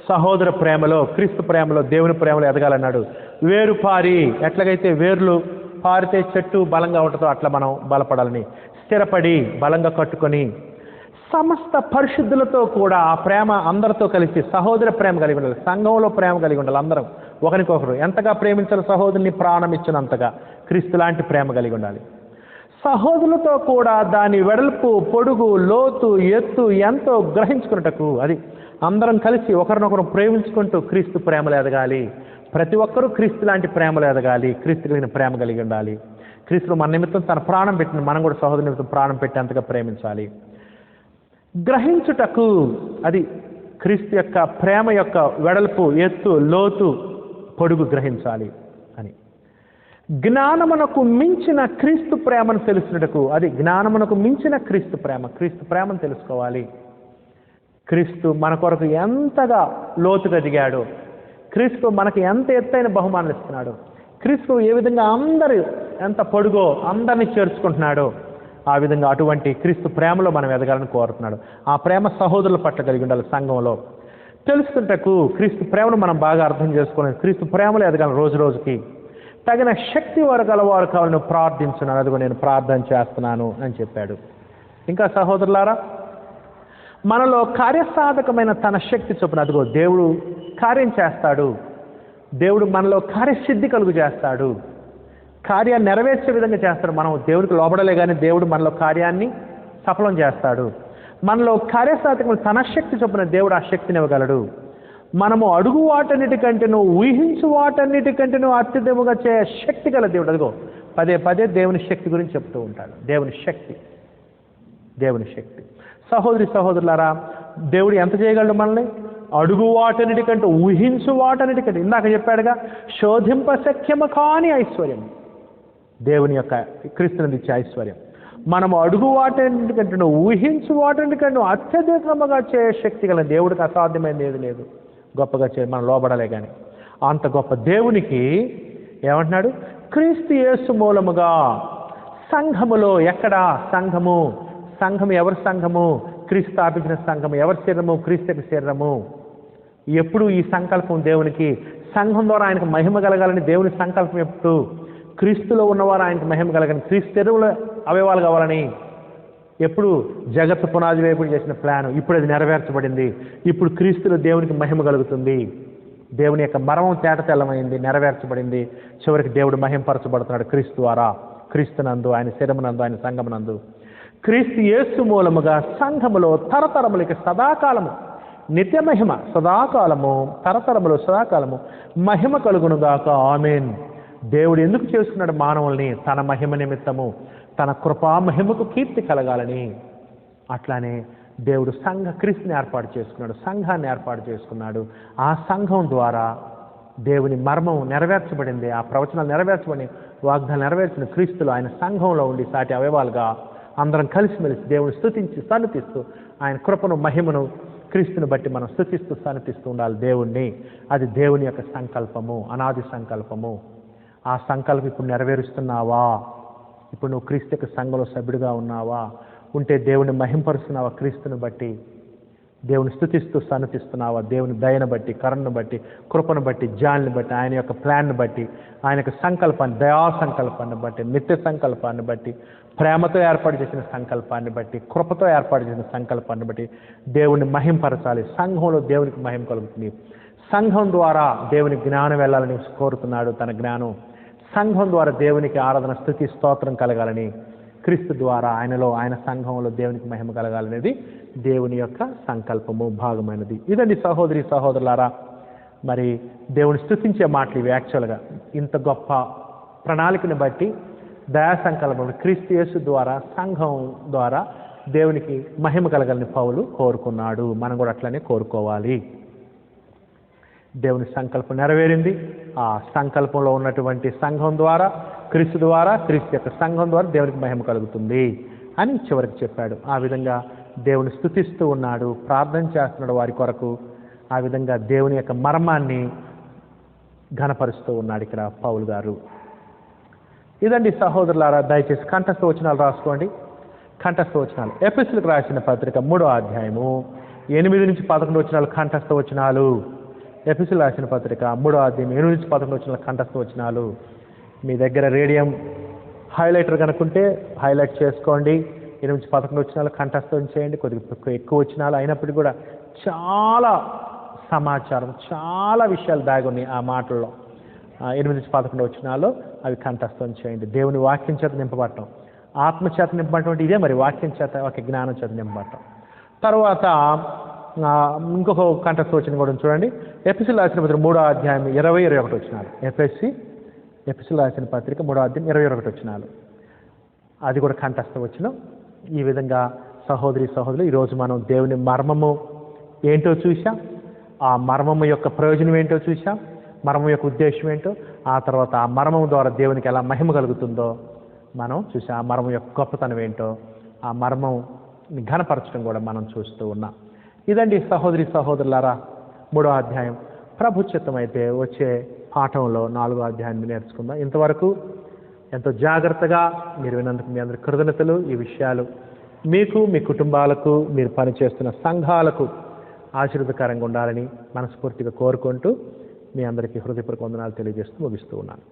సహోదర ప్రేమలో, క్రీస్తు ప్రేమలో, దేవుని ప్రేమలో ఎదగాలన్నాడు. వేరుపారి, ఎట్లాగైతే వేర్లు పారితే చెట్టు బలంగా ఉంటుందో అట్లా మనం బలపడాలని, స్థిరపడి బలంగా కట్టుకొని సమస్త పరిశుద్ధులతో కూడా ఆ ప్రేమ అందరితో కలిసి సహోదర ప్రేమ కలిగి ఉండాలి. సంఘంలో ప్రేమ కలిగి ఉండాలి. అందరం ఒకరికొకరు ఎంతగా ప్రేమించాలి? సహోదరుని ప్రాణం ఇచ్చినంతగా క్రీస్తు లాంటి ప్రేమ కలిగి ఉండాలి. సహోదరులతో కూడా దాని వెడల్పు, పొడుగు, లోతు, ఎత్తు ఎంతో గ్రహించుకున్నటకు, అది అందరం కలిసి ఒకరినొకరు ప్రేమించుకుంటూ క్రీస్తు ప్రేమలు ఎదగాలి. ప్రతి ఒక్కరూ క్రీస్తు లాంటి ప్రేమలు ఎదగాలి. క్రీస్తు కలిగిన ప్రేమ కలిగి ఉండాలి. క్రీస్తు మన నిమిత్తం తన ప్రాణం పెట్టిన, మనం కూడా సహోదరు నిమిత్తం ప్రాణం పెట్టేంతగా ప్రేమించాలి. గ్రహించుటకు, అది క్రీస్తు యొక్క ప్రేమ యొక్క వెడల్పు, ఎత్తు, లోతు, పొడుగు గ్రహించాలి అని. జ్ఞానమునకు మించిన క్రీస్తు ప్రేమను తెలుసుటకు, అది జ్ఞానమునకు మించిన క్రీస్తు ప్రేమను తెలుసుకోవాలి. క్రీస్తు మన కొరకు ఎంతగా లోతుగా దిగాడు, క్రీస్తు మనకు ఎంత ఎత్తైన బహుమానాలు ఇస్తున్నాడు, క్రీస్తు ఏ విధంగా అందరూ ఎంత పొడుగో అందరినీ చేర్చుకుంటున్నాడో, ఆ విధంగా అటువంటి క్రీస్తు ప్రేమలో మనం ఎదగాలని కోరుతున్నాడు. ఆ ప్రేమ సహోదరుల పట్ల కలిగి ఉండాలి. సంఘంలో తెలుసుకుంటకు క్రీస్తు ప్రేమను మనం బాగా అర్థం చేసుకోవాలి. క్రీస్తు ప్రేమలో ఎదగాలి. రోజు రోజుకి తగిన శక్తి గలవారు కావాలని ప్రార్థించున్నాను, అదిగో నేను ప్రార్థన చేస్తున్నాను అని చెప్పాడు. ఇంకా సహోదరులారా, మనలో కార్యసాధకమైన తన శక్తి చొప్పున, అదిగో దేవుడు కార్యం చేస్తాడు. దేవుడు మనలో కార్యసిద్ధి కలుగు చేస్తాడు. కార్యాన్ని నెరవేర్చే విధంగా చేస్తాడు. మనం దేవుడికి లోబడలే కానీ దేవుడు మనలో కార్యాన్ని సఫలం చేస్తాడు. మనలో కార్యసాధకములు తన శక్తి చొప్పున దేవుడు ఆ శక్తిని ఇవ్వగలడు. మనము అడుగు వాటన్నిటికంటేనూ ఊహించు వాటన్నిటికంటేనూ అత్యధికముగా చేయ శక్తి గల దేవుడు. అదిగో పదే పదే దేవుని శక్తి గురించి చెప్తూ ఉంటాడు. దేవుని శక్తి, దేవుని శక్తి. సహోదరి సహోదరులారా, దేవుడు ఎంత చేయగలడు మనల్ని? అడుగు వాటన్నిటికంటే, ఊహించు వాటన్నిటికంటే, ఇందాక చెప్పాడుగా, శోధింప శక్యము కాని ఐశ్వర్యం దేవుని యొక్క క్రీస్తుని ఇచ్చే ఐశ్వర్యం. మనము అడుగు వాటన్నిటికంటే, ఊహించు వాటన్నిటికంటే అత్యధికముగా చేయ శక్తి గల దేవుడికి అసాధ్యమైనది ఏది లేదు. గొప్పగా మనం లోబడలే కానీ అంత గొప్ప దేవునికి ఏమంటున్నాడు? క్రీస్తు యేసు మూలముగా సంఘములో. ఎక్కడ సంఘము? సంఘము ఎవరి సంఘము? క్రీస్తు స్థాపించిన సంఘము. ఎవరి శరీరము? క్రీస్తుకి శరీరము. ఎప్పుడు ఈ సంకల్పం దేవునికి సంఘం ద్వారా ఆయనకు మహిమ కలగాలని దేవుని సంకల్పం. ఎప్పుడు క్రీస్తులో ఉన్నవారు ఆయనకు మహిమ కలగాలని, క్రీస్తు శరీరంలో అవయవాలు కావాలని. ఎప్పుడు జగత్తు పునాది వైపు చేసిన ప్లాన్ ఇప్పుడు అది నెరవేర్చబడింది. ఇప్పుడు క్రీస్తులో దేవునికి మహిమ కలుగుతుంది. దేవుని యొక్క మర్మం తేట తెల్లమైంది, నెరవేర్చబడింది. చివరికి దేవుడు మహింపరచబడుతున్నాడు క్రీస్తు ద్వారా. క్రీస్తునందు, ఆయన శరీరమునందు, ఆయన సంఘమునందు. క్రీస్తు యేసు మూలముగా సంఘములో తరతరములకి సదాకాలము నిత్య మహిమ, సదాకాలము, తరతరములు సదాకాలము మహిమ కలుగునుగాక. ఆమేన్. దేవుడు ఎందుకు చేసుకున్నాడు మానవుల్ని? తన మహిమ నిమిత్తము, తన కృపా మహిమకు కీర్తి కలగాలని. అట్లానే దేవుడు క్రీస్తుని ఏర్పాటు చేసుకున్నాడు, సంఘాన్ని ఏర్పాటు చేసుకున్నాడు. ఆ సంఘం ద్వారా దేవుని మర్మం నెరవేర్చబడింది. ఆ ప్రవచనాలు నెరవేర్చబడి, వాగ్దానం నెరవేర్చిన క్రీస్తులు ఆయన సంఘంలో ఉండి సాటి అవయవాలుగా అందరం కలిసిమెలిసి దేవుని స్తుతించి సన్నతిస్తూ, ఆయన కృపను మహిమను క్రీస్తుని బట్టి మనం స్తుతిస్తూ సన్నతిస్తూ ఉండాలి దేవుణ్ణి. అది దేవుని యొక్క సంకల్పము, అనాది సంకల్పము. ఆ సంకల్పం ఇప్పుడు నెరవేరుస్తున్నావా? ఇప్పుడు నువ్వు క్రీస్తు యొక్క సంఘంలో సభ్యుడిగా ఉన్నావా? ఉంటే దేవుని మహింపరుస్తున్నావా? క్రీస్తుని బట్టి దేవుని స్తుతిస్తూ సన్నతిస్తున్నావా? దేవుని దయను బట్టి, కరుణను బట్టి, కృపను బట్టి, జాలిని బట్టి, ఆయన యొక్క ప్లాన్ను బట్టి, ఆయన యొక్క సంకల్పాన్ని, దయా సంకల్పాన్ని బట్టి, నిత్య సంకల్పాన్ని బట్టి, ప్రేమతో ఏర్పాటు చేసిన సంకల్పాన్ని బట్టి, కృపతో ఏర్పాటు చేసిన సంకల్పాన్ని బట్టి దేవుని మహింపరచాలి. సంఘంలో దేవునికి మహిమ కలుగుతుంది. సంఘం ద్వారా దేవుని జ్ఞానం వెళ్ళాలని కోరుతున్నాడు. తన జ్ఞానం సంఘం ద్వారా దేవునికి ఆరాధన, స్తుతి, స్తోత్రం కలగాలని, క్రీస్తు ద్వారా ఆయనలో, ఆయన సంఘంలో దేవునికి మహిమ కలగాలనేది దేవుని యొక్క సంకల్పము, భాగమైనది. ఇదండి సహోదరి సహోదరులారా, మరి దేవుని స్తుతించే మాటలు ఇవి. యాక్చువల్గా ఇంత గొప్ప ప్రణాళికను బట్టి దయా సంకల్పం క్రీస్తు యేసు ద్వారా, సంఘం ద్వారా దేవునికి మహిమ కలగాలని పౌలు కోరుకున్నాడు. మనం కూడా అట్లనే కోరుకోవాలి. దేవుని సంకల్పం నెరవేరింది. ఆ సంకల్పంలో ఉన్నటువంటి సంఘం ద్వారా, క్రీస్తు ద్వారా, క్రీస్తు యొక్క సంఘం ద్వారా దేవునికి మహిమ కలుగుతుంది అని చివరికి చెప్పాడు. ఆ విధంగా దేవుని స్తుతిస్తూ ఉన్నాడు, ప్రార్థన చేస్తున్నాడు వారి కొరకు. ఆ విధంగా దేవుని యొక్క మర్మాన్ని ఘనపరుస్తూ ఉన్నాడు ఇక్కడ పౌలు గారు. ఇదండి సహోదరులారా, దయచేసి కంఠస్థ వచనాలు రాసుకోండి. కంఠస్థ వచనాలు ఎఫెసీయులకు రాసిన పత్రిక 3వ అధ్యాయము 8 నుంచి 11 వచనాలు కంఠస్థ వచనాలు. ఎఫెసీయులకు రాసిన పత్రిక 3వ అధ్యాయం 8 నుంచి 11 వచనాలు కంఠస్థ వచనాలు. మీ దగ్గర రేడియం హైలైటర్ కనుకుంటే హైలైట్ చేసుకోండి. 8 నుంచి 11 వచనాలు కంఠస్థం చేయండి. కొద్దిగా ఎక్కువ వచనాలు అయినప్పటికీ కూడా చాలా సమాచారం, చాలా విషయాలు దాగి ఉన్నాయి ఆ మాటల్లో. 8 నుంచి 11 వచనాల్లో అవి కంఠస్థం చేయండి. దేవుని వాక్యం చేత నింపబడటం, ఆత్మ చేత నింపబడటం అంటే ఇదే మరి, వాక్యం చేత, ఒక జ్ఞానం చేత నింపబడటం. తర్వాత ఇంకొక కంఠస్థ వచనం కూడా చూడండి. ఎఫెసీయులకు రాసిన పత్రిక 3వ అధ్యాయం 20-21 వచనాలు. ఎఫెసీయులకు రాసిన పత్రిక 3వ అధ్యాయం 20-21 వచనాలు. అది కూడా కంఠస్థ వచనం. ఈ విధంగా సహోదరి సహోదరులు, ఈరోజు మనం దేవుని మర్మము ఏంటో చూసాం. ఆ మర్మము యొక్క ప్రయోజనం ఏంటో చూసాం, మర్మం యొక్క ఉద్దేశం ఏంటో. ఆ తర్వాత ఆ మర్మం ద్వారా దేవునికి ఎలా మహిమ కలుగుతుందో మనం చూసాం. ఆ మర్మం యొక్క గొప్పతనం ఏంటో, ఆ మర్మం ఘనపరచడం కూడా మనం చూస్తూ ఉన్నాం. ఇదండి సహోదరి సహోదరులారా 3వ అధ్యాయం. ప్రభు చిత్తం అయితే వచ్చే పాఠంలో 4వ అధ్యాయాన్ని నేర్చుకుందాం. ఇంతవరకు ఎంతో జాగ్రత్తగా మీరు విన్నందుకు మీ అందరి కృతజ్ఞతలు. ఈ విషయాలు మీకు, మీ కుటుంబాలకు, మీరు పనిచేస్తున్న సంఘాలకు ఆశీర్వదకరంగా ఉండాలని మనస్ఫూర్తిగా కోరుకుంటూ మీ అందరికీ హృదయపూర్వక వందనాలు తెలియజేస్తూ ముగిస్తూ ఉన్నాను.